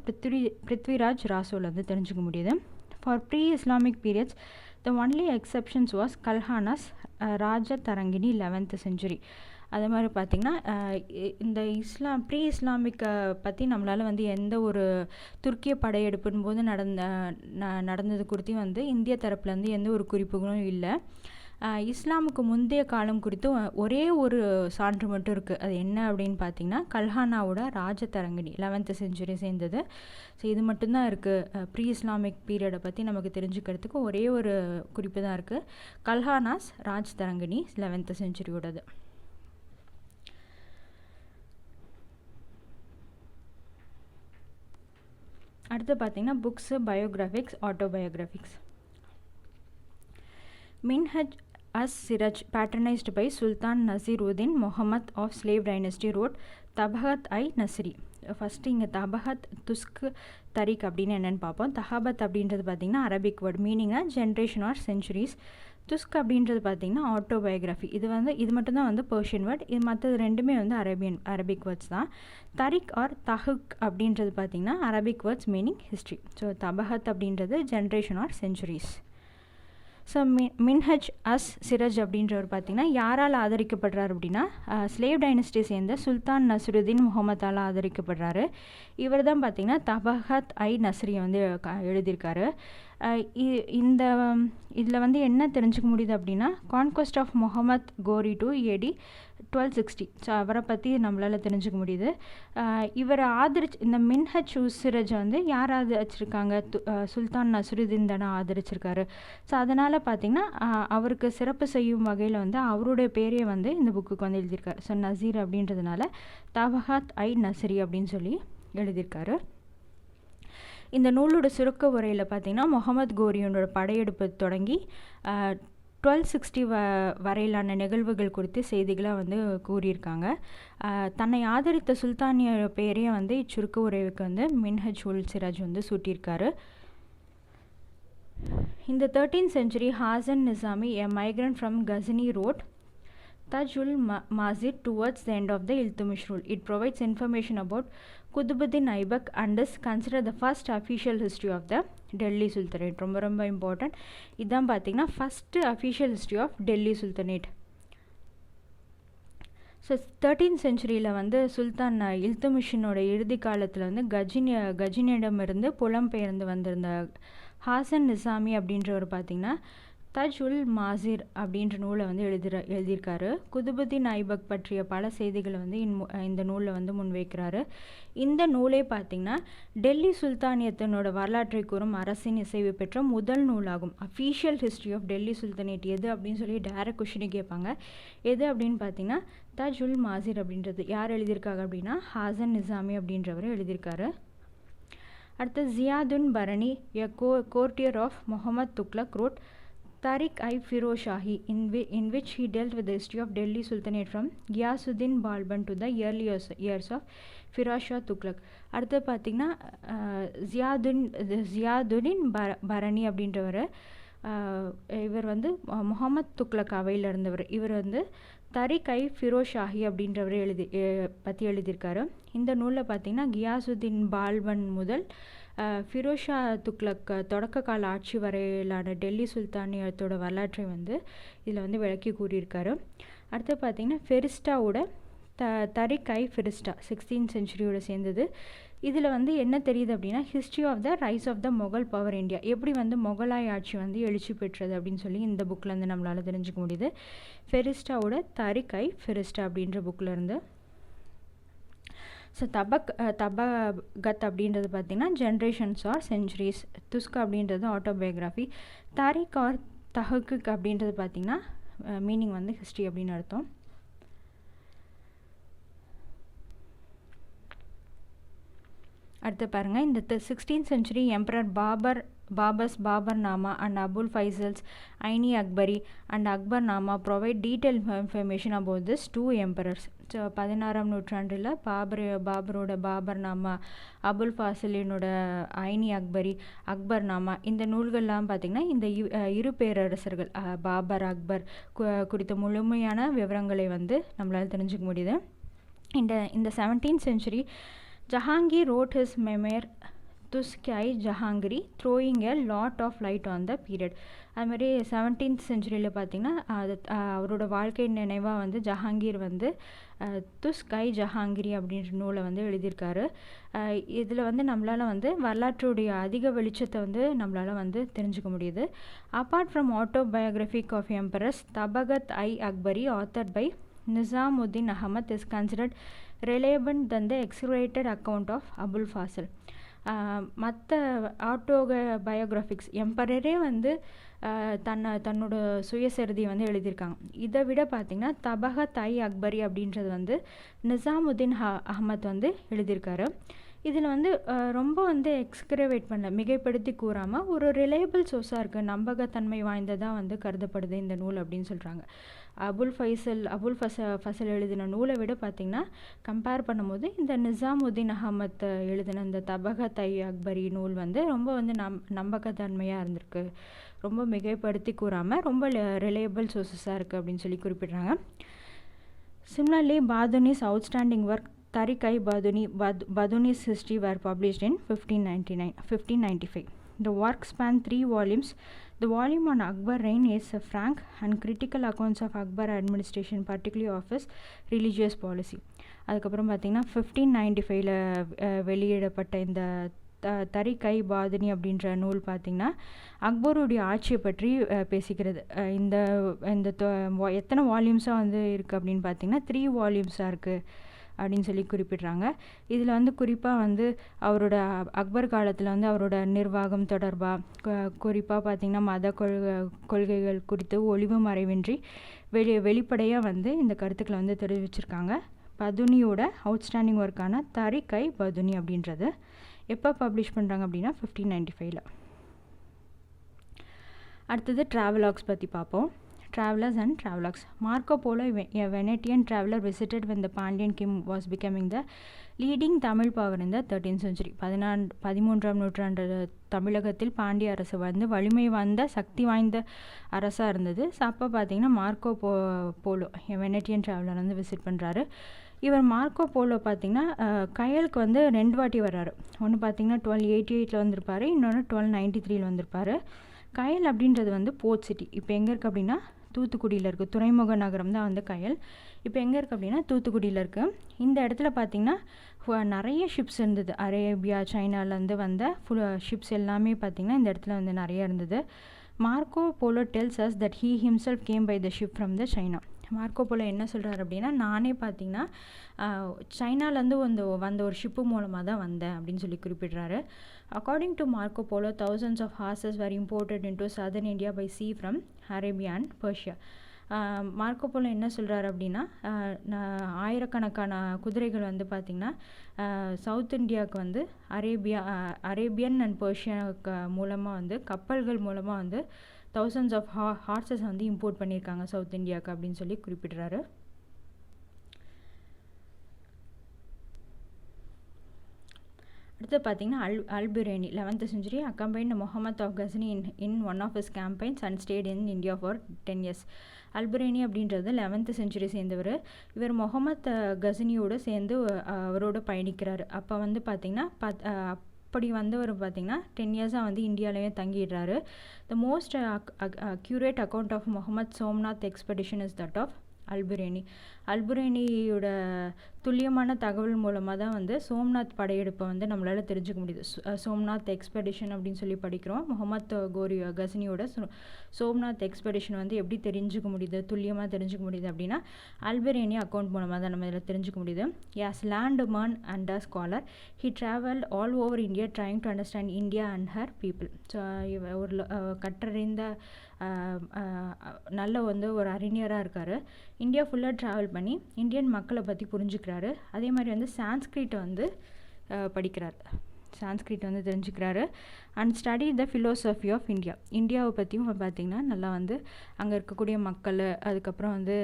பிருத்விராஜ் ராசோவில் வந்து தெரிஞ்சுக்க முடியுது. For pre-Islamic periods the only exceptions was கல்ஹானாஸ் Rajatarangini 11th century. அதே மாதிரி பார்த்திங்கன்னா இந்த ப்ரீ இஸ்லாமிக்கை பற்றி நம்மளால் வந்து எந்த ஒரு துருக்கிய படையெடுப்பின் போது நடந்தது குறித்து வந்து இந்திய தரப்புலேருந்து எந்த ஒரு குறிப்புகளும் இல்லை. இஸ்லாமுக்கு முந்தைய காலம் குறித்து ஒரே ஒரு சான்று மட்டும் இருக்குது. அது என்ன அப்படின்னு பார்த்தீங்கன்னா கல்ஹானாவோட ராஜதரங்கினி 11th century சேர்ந்தது. ஸோ இது மட்டும்தான் இருக்குது. ப்ரீ இஸ்லாமிக் பீரியடை பற்றி நமக்கு தெரிஞ்சுக்கிறதுக்கு ஒரே ஒரு குறிப்பு தான் இருக்குது. கல்ஹானாஸ் ராஜதரங்கினி 11th centuryயோடது. அடுத்து பார்த்திங்கன்னா books, biographics, autobiographics. Minhaj us Siraj patronized by Sultan Nasiruddin Muhammad of Slave Dynasty wrote Tabaqat-i-Nasri. First இங்கே தபகத் துஸ்க் தரிக் அப்படின்னு என்னென்னு பார்ப்போம். தஹாபத் அப்படின்றது பார்த்திங்கன்னா அரபிக் வேர்ட், மீனிங்னா ஜென்ரேஷன் ஆர் சென்ச்சுரிஸ். துஸ்க் அப்படின்றது பார்த்திங்கன்னா ஆட்டோபயோகிராஃபி. இது மட்டும்தான் வந்து பெர்ஷியன் வேர்ட். இது மற்றது ரெண்டுமே வந்து அரபிக் வேர்ட்ஸ் தான். தரிக் ஆர் தஹுக் அப்படின்றது பார்த்திங்கன்னா Arabic words meaning history. So Tabaqat அப்படின்றது generation or centuries. So Minhaj us Siraj அப்படின்றவர் பார்த்திங்கன்னா யாரால் ஆதரிக்கப்படுறார் அப்படின்னா ஸ்லேவ் டைனஸ்டி சேர்ந்த சுல்தான் நஸ்ருதீன் முகமதால் ஆதரிக்கப்படுறாரு. இவர் தான் பார்த்திங்கன்னா தபகத்-ஐ-நஸ்ரியை வந்து எழுதியிருக்காரு. இதில் வந்து என்ன தெரிஞ்சுக்க முடியுது அப்படின்னா கான்குவஸ்ட் ஆஃப் முகமத் கோரி டு AD 1260. ஸோ அவரை பற்றி நம்மளால் தெரிஞ்சுக்க முடியுது. இவர் இந்த மின்ஹஜ் உஸ் சிரஜை வந்து யார் ஆதரிச்சிருக்காங்க? சுல்தான் நஸ்ருதீன் தானே ஆதரிச்சிருக்காரு. ஸோ அதனால் பார்த்திங்கன்னா அவருக்கு சிறப்பு செய்யும் வகையில் வந்து அவருடைய பேரையே வந்து இந்த புக்குக்கு வந்து எழுதியிருக்காரு. ஸோ நசீர் அப்படின்றதுனால தபகத்-ஐ-நஸ்ரி அப்படின்னு சொல்லி எழுதியிருக்காரு. இந்த நூலோட சுருக்க உரையில் பார்த்திங்கன்னா முகமது கோரியோட படையெடுப்பு தொடங்கி 1260 வரையிலான நிகழ்வுகள் குறித்து செய்திகளாக வந்து கூறியிருக்காங்க. தன்னை ஆதரித்த சுல்தானிய பெயரையே வந்து இச்சுருக்க உரைவுக்கு வந்து மின்ஹஜ் உல் சிராஜ் வந்து சூட்டியிருக்காரு. In the 13th century, Hasan Nizami, a migrant from Ghazni, wrote Taj-ul Mazid towards the end of the Iltutmish rule. It provides information about Qutbuddin Aibak and is considered the first official history of the Delhi Sultanate. ரொம்ப இம்பார்ட்டன்ட். இதுதான் பார்த்தீங்கன்னா first official history of Delhi sultanate. So 13th centuryயில் வந்து சுல்தான் இல்துமிஷினோட இறுதி காலத்தில் வந்து கஜினியிடமிருந்து புலம்பெயர்ந்து வந்திருந்த ஹாசன் நிசாமி அப்படின்றவர் பார்த்திங்கன்னா தஜ்-உல் மாசிர் அப்படின்ற நூலை வந்து எழுதியிருக்காரு. குதுபுதீன் ஐபக் பற்றிய பல செய்திகளை வந்து இந்த நூலில் வந்து முன்வைக்கிறாரு. இந்த நூலே பார்த்திங்கன்னா டெல்லி சுல்தானியத்தினோட வரலாற்றை கூறும் அரசின் இசைவு பெற்ற முதல் நூலாகும். Official history of Delhi sultanate எது அப்படின்னு சொல்லி டைரக்ட் கொஷினு கேட்பாங்க. எது அப்படின்னு பார்த்திங்கன்னா தஜ்-உல் மாசிர் அப்படின்றது. யார் எழுதியிருக்காங்க அப்படின்னா ஹாசன் நிசாமி அப்படின்றவர் எழுதியிருக்காரு. அடுத்து Ziauddin Barani, a courtier of Muhammad Tughlaq, wrote Tariq-i-Firoz-Shahi, in which he dealt with the history of Delhi Sultanate from Ghiyasuddin Balban to the early years of Firoz Shah Tughlaq. அடுத்து பார்த்திங்கன்னா ஜியாதுன் பரணி அப்படின்றவர். இவர் வந்து முகமது துக்லக் அவையில் இருந்தவர். இவர் வந்து Tariq-i-Firoz-Shahi அப்படின்றவர் பற்றி எழுதியிருக்காரு. இந்த நூலில் பார்த்திங்கன்னா கியாசுதீன் பால்பன் முதல் ஃபிரோஸ் ஷா துக்லக் தொடக்க கால ஆட்சி வரையிலான டெல்லி சுல்தானியத்தோட வரலாற்றை வந்து இதில் வந்து விளக்கி கூறியிருக்காரு. அடுத்து பார்த்திங்கன்னா ஃபெரிஸ்டாவோட தரிக்-ஐ-ஃபிரிஸ்டா 16th centuryயோட சேர்ந்தது. இதில் வந்து என்ன தெரியுது அப்படின்னா history of the rise of the Mughal power India, எப்படி வந்து மொகலாய் ஆட்சி வந்து எழுச்சி பெற்றது அப்படின்னு சொல்லி இந்த புக்கில் வந்து நம்மளால் தெரிஞ்சுக்க முடியுது. ஃபெரிஸ்டாவோட தரிக்-ஐ-ஃபிரிஸ்டா அப்படின்ற புக்கில் இருந்து. ஸோ தபகத் அப்படின்றது பார்த்திங்கன்னா ஜென்ரேஷன்ஸ் ஆர் சென்ச்சுரிஸ். துஸ்க் அப்படின்றது ஆட்டோபயோகிராஃபி. தாரிக் ஆர் தஹக்குக் அப்படின்றது பார்த்திங்கன்னா மீனிங் வந்து ஹிஸ்ட்ரி அப்படின்னு அர்த்தம். அடுத்து பாருங்கள், இந்த 16th century emperor Babur Nama and Abul Fazl's Ain Akbari and Akbar Nama provide detail information about this two emperors. 16ஆம் நூற்றாண்டில் பாபரோட பாபர்நாமா, அபுல் ஃபாசிலினோட ஐனி அக்பர்நாமா இந்த நூல்கள்லாம் பார்த்திங்கன்னா இந்த இரு பேரரசர்கள் பாபர் அக்பர் குறித்த முழுமையான விவரங்களை வந்து நம்மளால் தெரிஞ்சுக்க முடியுது. இந்த 17th century Jahangir wrote his memoir Tuzk-i Jahangiri throwing a lot of light on the period. அதுமாதிரி 17th centuryயில் பார்த்திங்கன்னா அவரோட வாழ்க்கை நினைவாக வந்து ஜஹாங்கீர் வந்து துஸ்கை ஜஹாங்கிரி அப்படின்ற நூலை வந்து எழுதியிருக்காரு. இதில் வந்து நம்மளால் வந்து வரலாற்றுடைய அதிக வெளிச்சத்தை வந்து நம்மளால் வந்து தெரிஞ்சுக்க முடியுது. Apart from autobiographic of emperors, Tabaqat Akbari authored by Nizamuddin Ahmad is considered reliable than the exaggerated account of Abul Fazl. மற்ற ஆட்டோபயோகிராஃபிக்ஸ் எம்பரரே வந்து தன்னோட சுயசரிதியை வந்து எழுதியிருக்காங்க. இதை விட பார்த்திங்கன்னா தபகத் அக்பரி அப்படின்றது வந்து நிசாமுதீன் அகமத் வந்து எழுதியிருக்காரு. இதில் வந்து ரொம்ப வந்து எக்ஸ்கிரவேட் பண்ணல, மிகைப்படுத்தி கூறாமல் ஒரு ரிலையபிள் சோர்ஸாக இருக்குது, நம்பகத்தன்மை வாய்ந்ததாக வந்து கருதப்படுது இந்த நூல் அப்படின்னு சொல்கிறாங்க. அபுல் ஃபசல் எழுதின நூலை விட பார்த்திங்கன்னா கம்பேர் பண்ணும்போது இந்த நிசாமுதீன் அகமத் எழுதின இந்த தபகத் அக்பரி நூல் வந்து ரொம்ப வந்து நம்பகத்தன்மையாக இருந்திருக்கு, ரொம்ப மிகைப்படுத்தி கூறாமல் ரொம்ப ரிலையபிள் சோர்ஸஸாக இருக்குது அப்படின்னு சொல்லி குறிப்பிட்றாங்க. Similarly Badauni's outstanding work Baduni's history were published in 1595. The work spanned 3 volumes. The volume on Akbar reign is a frank and critical accounts of Akbar administration, particularly of his religious policy. அதுக்கப்புறம் பார்த்திங்கன்னா 1595 வெளியிடப்பட்ட இந்த தரிகை பாதுனி அப்படின்ற நூல் பார்த்திங்கன்னா அக்பருடைய ஆட்சியை பற்றி பேசிக்கிறது. இந்த எத்தனை வால்யூம்ஸாக வந்து இருக்குது அப்படின்னு பார்த்திங்கன்னா 3 வால்யூம்ஸாக இருக்குது அப்படின்னு சொல்லி குறிப்பிட்றாங்க. இதில் வந்து குறிப்பாக வந்து அவரோட அக்பர் காலத்தில் வந்து அவரோட நிர்வாகம் தொடர்பாக குறிப்பாக பார்த்திங்கன்னா மத கொள்கைகள் குறித்து ஒளிவு மறைவின்றி வெளிப்படையாக வந்து இந்த கருத்துக்களை வந்து தெரிவிச்சிருக்காங்க. பதுனியோட அவுட்ஸ்டாண்டிங் ஒர்க்கான தரிகை பதுனி அப்படின்றது எப்போ பப்ளிஷ் பண்ணுறாங்க அப்படின்னா 1595. அடுத்தது ட்ராவலாக்ஸ் பற்றி பார்ப்போம். Travelers and Travelogues. Marco Polo, a Venetian traveler, visited when the Pandyan king was becoming the leading Tamil power in the 13th century. 13ஆம் நூற்றாண்டு தமிழகத்தில் பாண்டிய அரசு வந்து வலிமை வந்த சக்தி வாய்ந்த அரசாக இருந்தது. அப்போ பார்த்திங்கன்னா மார்க்கோ போலோ வெனட்டியன் ட்ராவலர் வந்து விசிட் பண்ணுறாரு. இவர் மார்க்கோ போலோ பார்த்திங்கன்னா கயலுக்கு வந்து 2 வாட்டி வர்றாரு. ஒன்று பார்த்திங்கன்னா 1288 வந்திருப்பார், இன்னொன்று 1293 வந்திருப்பார். கயல் அப்படின்றது வந்து போர்ட் சிட்டி. இப்போ எங்கே இருக்குது அப்படின்னா தூத்துக்குடியில் இருக்குது. துறைமுக நகரம் தான் வந்து கயல். இப்போ எங்கே இருக்குது அப்படின்னா தூத்துக்குடியில் இருக்குது. இந்த இடத்துல பார்த்திங்கன்னா நிறைய ஷிப்ஸ் இருந்தது. அரேபியா சைனாலேருந்து வந்த ஷிப்ஸ் எல்லாமே பார்த்திங்கன்னா இந்த இடத்துல வந்து நிறைய இருந்தது. Marco Polo tells us that he himself came by the ship from the China. மார்க்கோ போலோ என்ன சொல்கிறார் அப்படின்னா நானே பார்த்திங்கன்னா சைனாலேருந்து வந்த ஒரு ஷிப்பு மூலமாக தான் வந்தேன் அப்படின்னு சொல்லி குறிப்பிட்றாரு. According to Marco Polo, thousands of horses were imported into southern India by sea from Arabia and Persia. Marco போலோ என்ன சொல்கிறாரு அப்படின்னா ஆயிரக்கணக்கான குதிரைகள் வந்து பார்த்திங்கன்னா சவுத் இந்தியாவுக்கு வந்து அரேபியன் அண்ட் பர்ஷியாவுக்கு மூலமாக வந்து கப்பல்கள் மூலமாக வந்து thousands of ஹார்சஸ் வந்து இம்போர்ட் பண்ணியிருக்காங்க சவுத் இந்தியாவுக்கு அப்படின்னு சொல்லி குறிப்பிட்றாரு. அடுத்து பார்த்திங்கன்னா அல்புரேனி 11th century accompanied Muhammad of Ghazni in one of his campaigns and stayed in India for 10 years. அல்புரேனி அப்படின்றது 11th century சேர்ந்தவர். இவர் முகமது கசனியோடு சேர்ந்து அவரோட பயணிக்கிறார். அப்போ வந்து பார்த்திங்கன்னா அப்படி வந்தவர் பார்த்திங்கன்னா 10 இயர்ஸாக வந்து இந்தியாவிலேயே தங்கிடுறாரு. The most accurate account of Muhammad Somnath expedition is that of அல்புரேனியோட துல்லியமான தகவல் மூலமாக தான் வந்து சோம்நாத் படையெடுப்பை வந்து நம்மளால் தெரிஞ்சுக்க முடியுது. சோம்நாத் எக்ஸ்பெடிஷன் அப்படின்னு சொல்லி படிக்கிறோம். முகமது கசனியோட சோம்நாத் எக்ஸ்பெடிஷன் வந்து எப்படி தெரிஞ்சுக்க முடியுது, துல்லியமாக தெரிஞ்சுக்க முடியுது அப்படின்னா அல்புரேனி அக்கௌண்ட் மூலமாக தான் நம்ம இதில் தெரிஞ்சுக்க முடியுது. Was learned man and a scholar he travel all over India trying to understand India and her people. So ஒரு கற்றறிந்த நல்ல வந்து ஒரு அறிஞராக இருக்கார். இந்தியா ஃபுல்லாக ட்ராவல் பண்ணி இந்தியன் மக்களை பற்றி புரிஞ்சுக்கிறாரு. அதே மாதிரி வந்து சான்ஸ்கிரிட்டை வந்து படிக்கிறார். சான்ஸ்கிரிட் வந்து தெரிஞ்சுக்கிறாரு. And study the philosophy of India. இந்தியாவை பற்றியும் பார்த்திங்கன்னா நல்லா வந்து அங்கே இருக்கக்கூடிய மக்கள், அதுக்கப்புறம் வந்து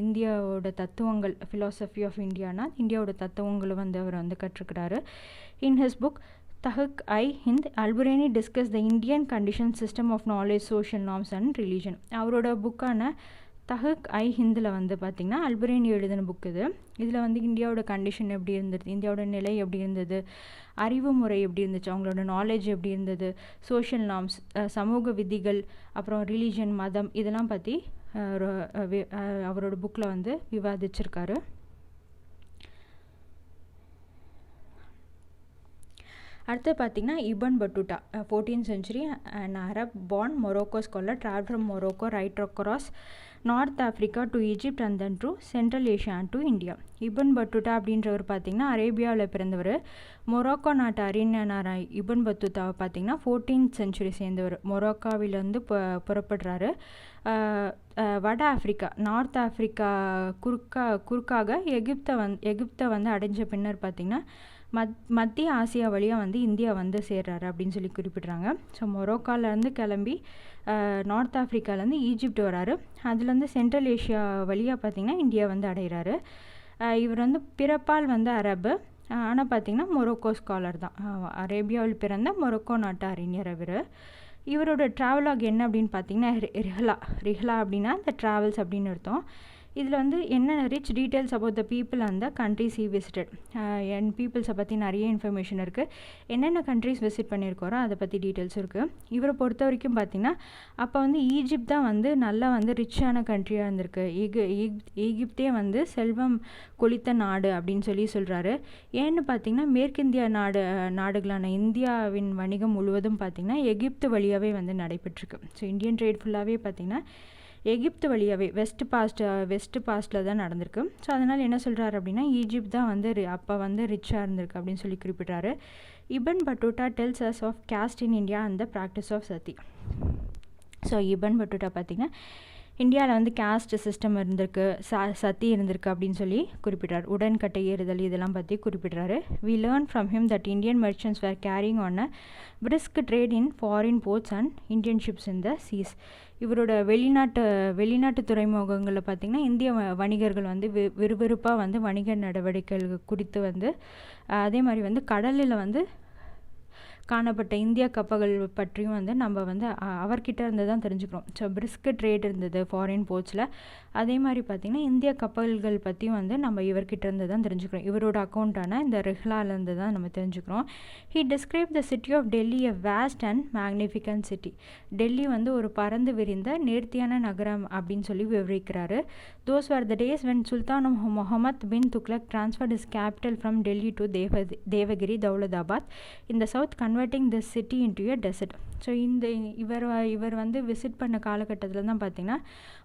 இந்தியாவோட தத்துவங்கள், ஃபிலோசஃபி ஆஃப் இந்தியானா இந்தியாவோட தத்துவங்களை வந்து அவர் வந்து கற்றுக்கிறாரு. In his book Tahqiq-i-Hind, Alberuni discuss the Indian condition system of knowledge, social norms and religion. அவரோட புக்கான தஹக்-ஐ-ஹிந்தில் வந்து பார்த்திங்கன்னா அல்புரேனி எழுதின புக் இது. இதில் வந்து இந்தியாவோட கண்டிஷன் எப்படி இருந்தது, இந்தியாவோட நிலை எப்படி இருந்தது, அறிவு முறை எப்படி இருந்துச்சு, அவங்களோட நாலேஜ் எப்படி இருந்தது, சோஷியல் நார்ம்ஸ் சமூக விதிகள், அப்புறம் ரிலீஜன் மதம், இதெல்லாம் பற்றி அவரோட புக்கில் வந்து விவாதிச்சிருக்காரு. அடுத்து பார்த்திங்கன்னா Ibn பட்டூட்டா, 14th century, an Arab born Morocco scholar, traveled from Morocco right across North Africa to Egypt and then to Central Asia and to India. Ibn Battuta அப்படின்றவர் பார்த்திங்கன்னா அரேபியாவில் பிறந்தவர். மொரோக்கோ நாட்டு அறிஞரான இபன் பட்டூட்டாவை பார்த்திங்கன்னா 14th century சேர்ந்தவர். மொரோக்காவிலேருந்து புறப்படுறாரு. வட ஆஃப்ரிக்கா, நார்த் ஆஃப்ரிக்கா குறுக்காக எகிப்தை வந்து அடைஞ்ச பின்னர் பார்த்திங்கன்னா மத்திய ஆசியா வழியாக வந்து இந்தியா வந்து சேர்றாரு அப்படின்னு சொல்லி குறிப்பிட்றாங்க. ஸோ மொரோக்காலேருந்து கிளம்பி நார்த் ஆஃப்ரிக்காலேருந்து ஈஜிப்ட் வராரு. அதுலேருந்து சென்ட்ரல் ஏஷியா வழியாக பார்த்திங்கன்னா இந்தியா வந்து அடைகிறாரு. இவர் வந்து பிறப்பால் வந்து அரபு, ஆனால் பார்த்திங்கன்னா மொரோக்கோ ஸ்காலர் தான். அரேபியாவில் பிறந்த மொரோக்கோ நாட்டு அறிஞர் அவர். இவரோட ட்ராவலாக் என்ன அப்படின்னு பார்த்திங்கன்னா ரிஹ்லா அப்படின்னா இந்த ட்ராவல்ஸ் அப்படின்னு அர்த்தம். இதில் வந்து என்ன rich details about the people and the countries he visited. என் பீப்புள்ஸை பற்றி நிறைய இன்ஃபர்மேஷன் இருக்குது. என்னென்ன கண்ட்ரிஸ் விசிட் பண்ணியிருக்காரோ அதை பற்றி டீட்டெயில்ஸ் இருக்குது. இவரை பொறுத்த வரைக்கும் பார்த்திங்கன்னா அப்போ வந்து ஈஜிப்ட் தான் வந்து நல்லா வந்து ரிச்சான கண்ட்ரியாக இருந்திருக்கு. ஈகிப்தே வந்து செல்வம் கொளித்த நாடு அப்படின்னு சொல்லி சொல்கிறாரு. ஏன்னு பார்த்திங்கன்னா மேற்கிந்திய நாடுகளான இந்தியாவின் வணிகம் முழுவதும் பார்த்திங்கன்னா எகிப்து வழியாகவே வந்து நடைபெற்றிருக்கு. ஸோ இந்தியன் ட்ரேட் ஃபுல்லாகவே பார்த்திங்கன்னா எகிப்து வழியாகவே வெஸ்ட் பாஸ்ட்டில் தான் நடந்திருக்கு. ஸோ அதனால் என்ன சொல்கிறாரு அப்படின்னா ஈஜிப்ட் தான் வந்து அப்போ வந்து ரிச்சாக இருந்திருக்கு அப்படின்னு சொல்லி குறிப்பிட்றாரு. Ibn Battuta tells us of caste in India and the practice of sati. So Ibn Battuta பார்த்திங்கன்னா இந்தியாவில் வந்து கேஸ்ட் சிஸ்டம் இருந்திருக்கு, சதி இருந்திருக்கு அப்படின்னு சொல்லி குறிப்பிட்றாரு. உடன்கட்டை ஏறுதல் இதெல்லாம் பற்றி குறிப்பிட்றாரு. We learn from him that Indian merchants were carrying on a brisk trade in foreign ports and Indian ships in the seas. இவரோட வெளிநாட்டு துறைமுகங்களில் பார்த்திங்கன்னா இந்திய வணிகர்கள் வந்து விறுவிறுப்பாக வந்து வணிக நடவடிக்கைகள் குறித்து வந்து அதே மாதிரி வந்து கடலில் வந்து காணப்பட்ட இந்திய கப்பல்கள் பற்றியும் வந்து நம்ம வந்து அவர்கிட்ட இருந்து தான் தெரிஞ்சுக்கிறோம். ஸோ பிரிஸ்க் ட்ரேட் இருந்தது ஃபாரின் போர்ட்ஸில். அதே மாதிரி பார்த்திங்கன்னா இந்திய கப்பல்கள் பற்றியும் வந்து நம்ம இவர்கிட்ட இருந்து தான் தெரிஞ்சுக்கிறோம். இவரோட அக்கௌண்ட்டான இந்த ரிஹ்லாலேருந்து தான் நம்ம தெரிஞ்சுக்கிறோம். He describe the city of Delhi a vast and magnificent city. Delhi வந்து ஒரு பறந்து விரிந்த நேர்த்தியான நகரம் அப்படின்னு சொல்லி விவரிக்கிறாரு. Those are the days when sultan Muhammad bin Tughlaq transferred his capital from Delhi to Devagiri Daulatabad இந்த south converting this city into a desert. ஸோ இவர் வந்து விசிட் பண்ண காலகட்டத்தில் தான் பார்த்திங்கன்னா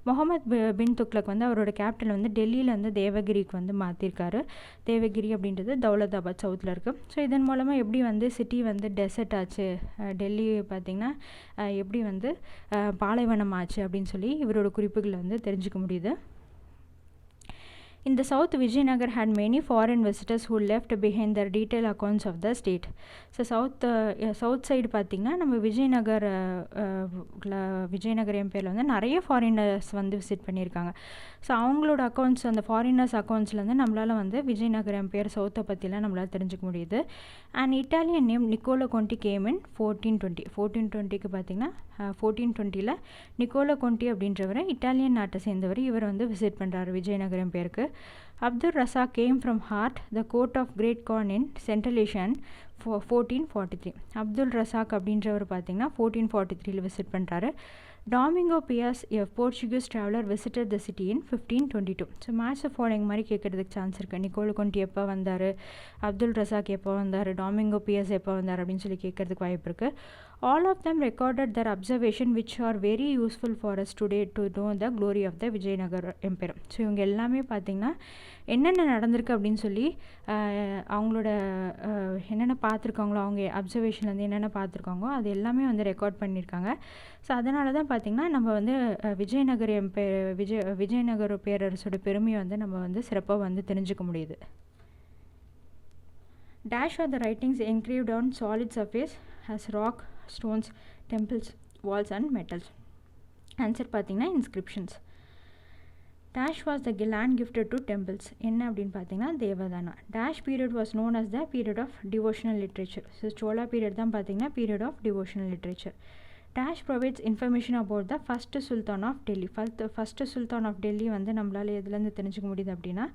முகமது பின் துக்ளக் வந்து அவரோட கேபிட்டல் வந்து டெல்லியிலேருந்து தேவகிரிக்கு வந்து மாற்றிருக்காரு. தேவகிரி அப்படின்றது தௌலதாபாத் சவுத்தில் இருக்குது. ஸோ இதன் மூலமாக எப்படி வந்து சிட்டி வந்து டெசர்ட் ஆச்சு, டெல்லி பார்த்திங்கன்னா எப்படி வந்து பாலைவனம் ஆச்சு அப்படின்னு சொல்லி இவரோட குறிப்புகளை வந்து தெரிஞ்சுக்க முடியுது. In the south, Vijayanagar had many foreign visitors who left behind their detailed accounts of the state. So south side பார்த்திங்கன்னா நம்ம விஜயநகர் எம்பையரில் வந்து நிறைய ஃபாரினர்ஸ் வந்து விசிட் பண்ணியிருக்காங்க. ஸோ அவங்களோட அக்கௌண்ட்ஸ், அந்த ஃபாரினர்ஸ் அக்கௌண்ட்ஸ்லேருந்து நம்மளால் வந்து விஜயநகர் எம்பையர் சவுத்தை பற்றிலாம் நம்மளால் தெரிஞ்சுக்க முடியுது. அண்ட் இட்டாலியன் நேம் நிக்கோலோ கொண்டி கேம் இன் 1420. 1420க்கு பார்த்திங்கன்னா 1420ல் நிக்கோலோ கொண்டி அப்படின்றவர் இட்டாலியன் நாட்டை சேர்ந்தவர். இவர் வந்து விசிட் பண்ணுறாரு விஜயநகர் எம்பையருக்கு. Abdul Razzaq came from Herat the court of great Khan in Central Asia 1443. Abdul Razzaq அப்படின்றவர் பார்த்திங்கன்னா 1443 விசிட் பண்ணுறாரு. Domingo Paes a Portuguese traveller visited the city in 1522. So match following மாதிரி கேட்குறதுக்கு சான்ஸ் இருக்குது. நிக்கோலோ கொண்டி எப்போ வந்தார், அப்துல் ரசாக் எப்போ வந்தார், டாமிங்கோ பியாஸ் எப்போ வந்தார் அப்படின்னு சொல்லி கேட்குறதுக்கு வாய்ப்பு இருக்குது. All of them recorded their observation which are very useful for us today to know the glory of the Vijayanagar Empire. So இவங்க எல்லாமே பார்த்திங்கன்னா என்னென்ன நடந்திருக்கு அப்படின்னு சொல்லி அவங்களோட என்னென்ன பார்த்துருக்காங்களோ, அவங்க அப்சர்வேஷன்லேருந்து என்னென்ன பார்த்துருக்காங்களோ அது எல்லாமே வந்து ரெக்கார்ட் பண்ணியிருக்காங்க. ஸோ அதனால தான் பார்த்திங்கன்னா நம்ம வந்து விஜயநகர பேரரசோட பெருமையை வந்து நம்ம வந்து சிறப்பாக வந்து தெரிஞ்சுக்க முடியுது. Dash are the writings engraved on solid surface as rock, stones, temples, walls and metals. Answer பார்த்தீங்கன்னா inscriptions. Dash was the land gifted to temples. என்ன அப்படின்னு பார்த்தீங்கன்னா devadana. Dash period was known as the period of devotional literature. So Chola period தான் பார்த்தீங்கன்னா period of devotional literature. Dash provides information about the first sultan of Delhi. First sultan of Delhi வந்து நம்மளால் எதுலேருந்து தெரிஞ்சுக்க முடியுது அப்படின்னா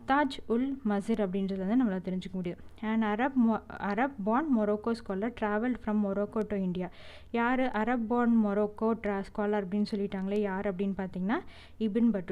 தாஜ் உல் மசிர் அப்படின்றது வந்து நம்மளால் தெரிஞ்சுக்க முடியும். And Arab born Morocco scholar travel from Morocco to India. யார் அரப் பார்ன் மொரோக்கோ ஸ்காலர் அப்படின்னு சொல்லிட்டாங்களே யார் அப்படின்னு பார்த்தீங்கன்னா இபின் பட்டுட்டா.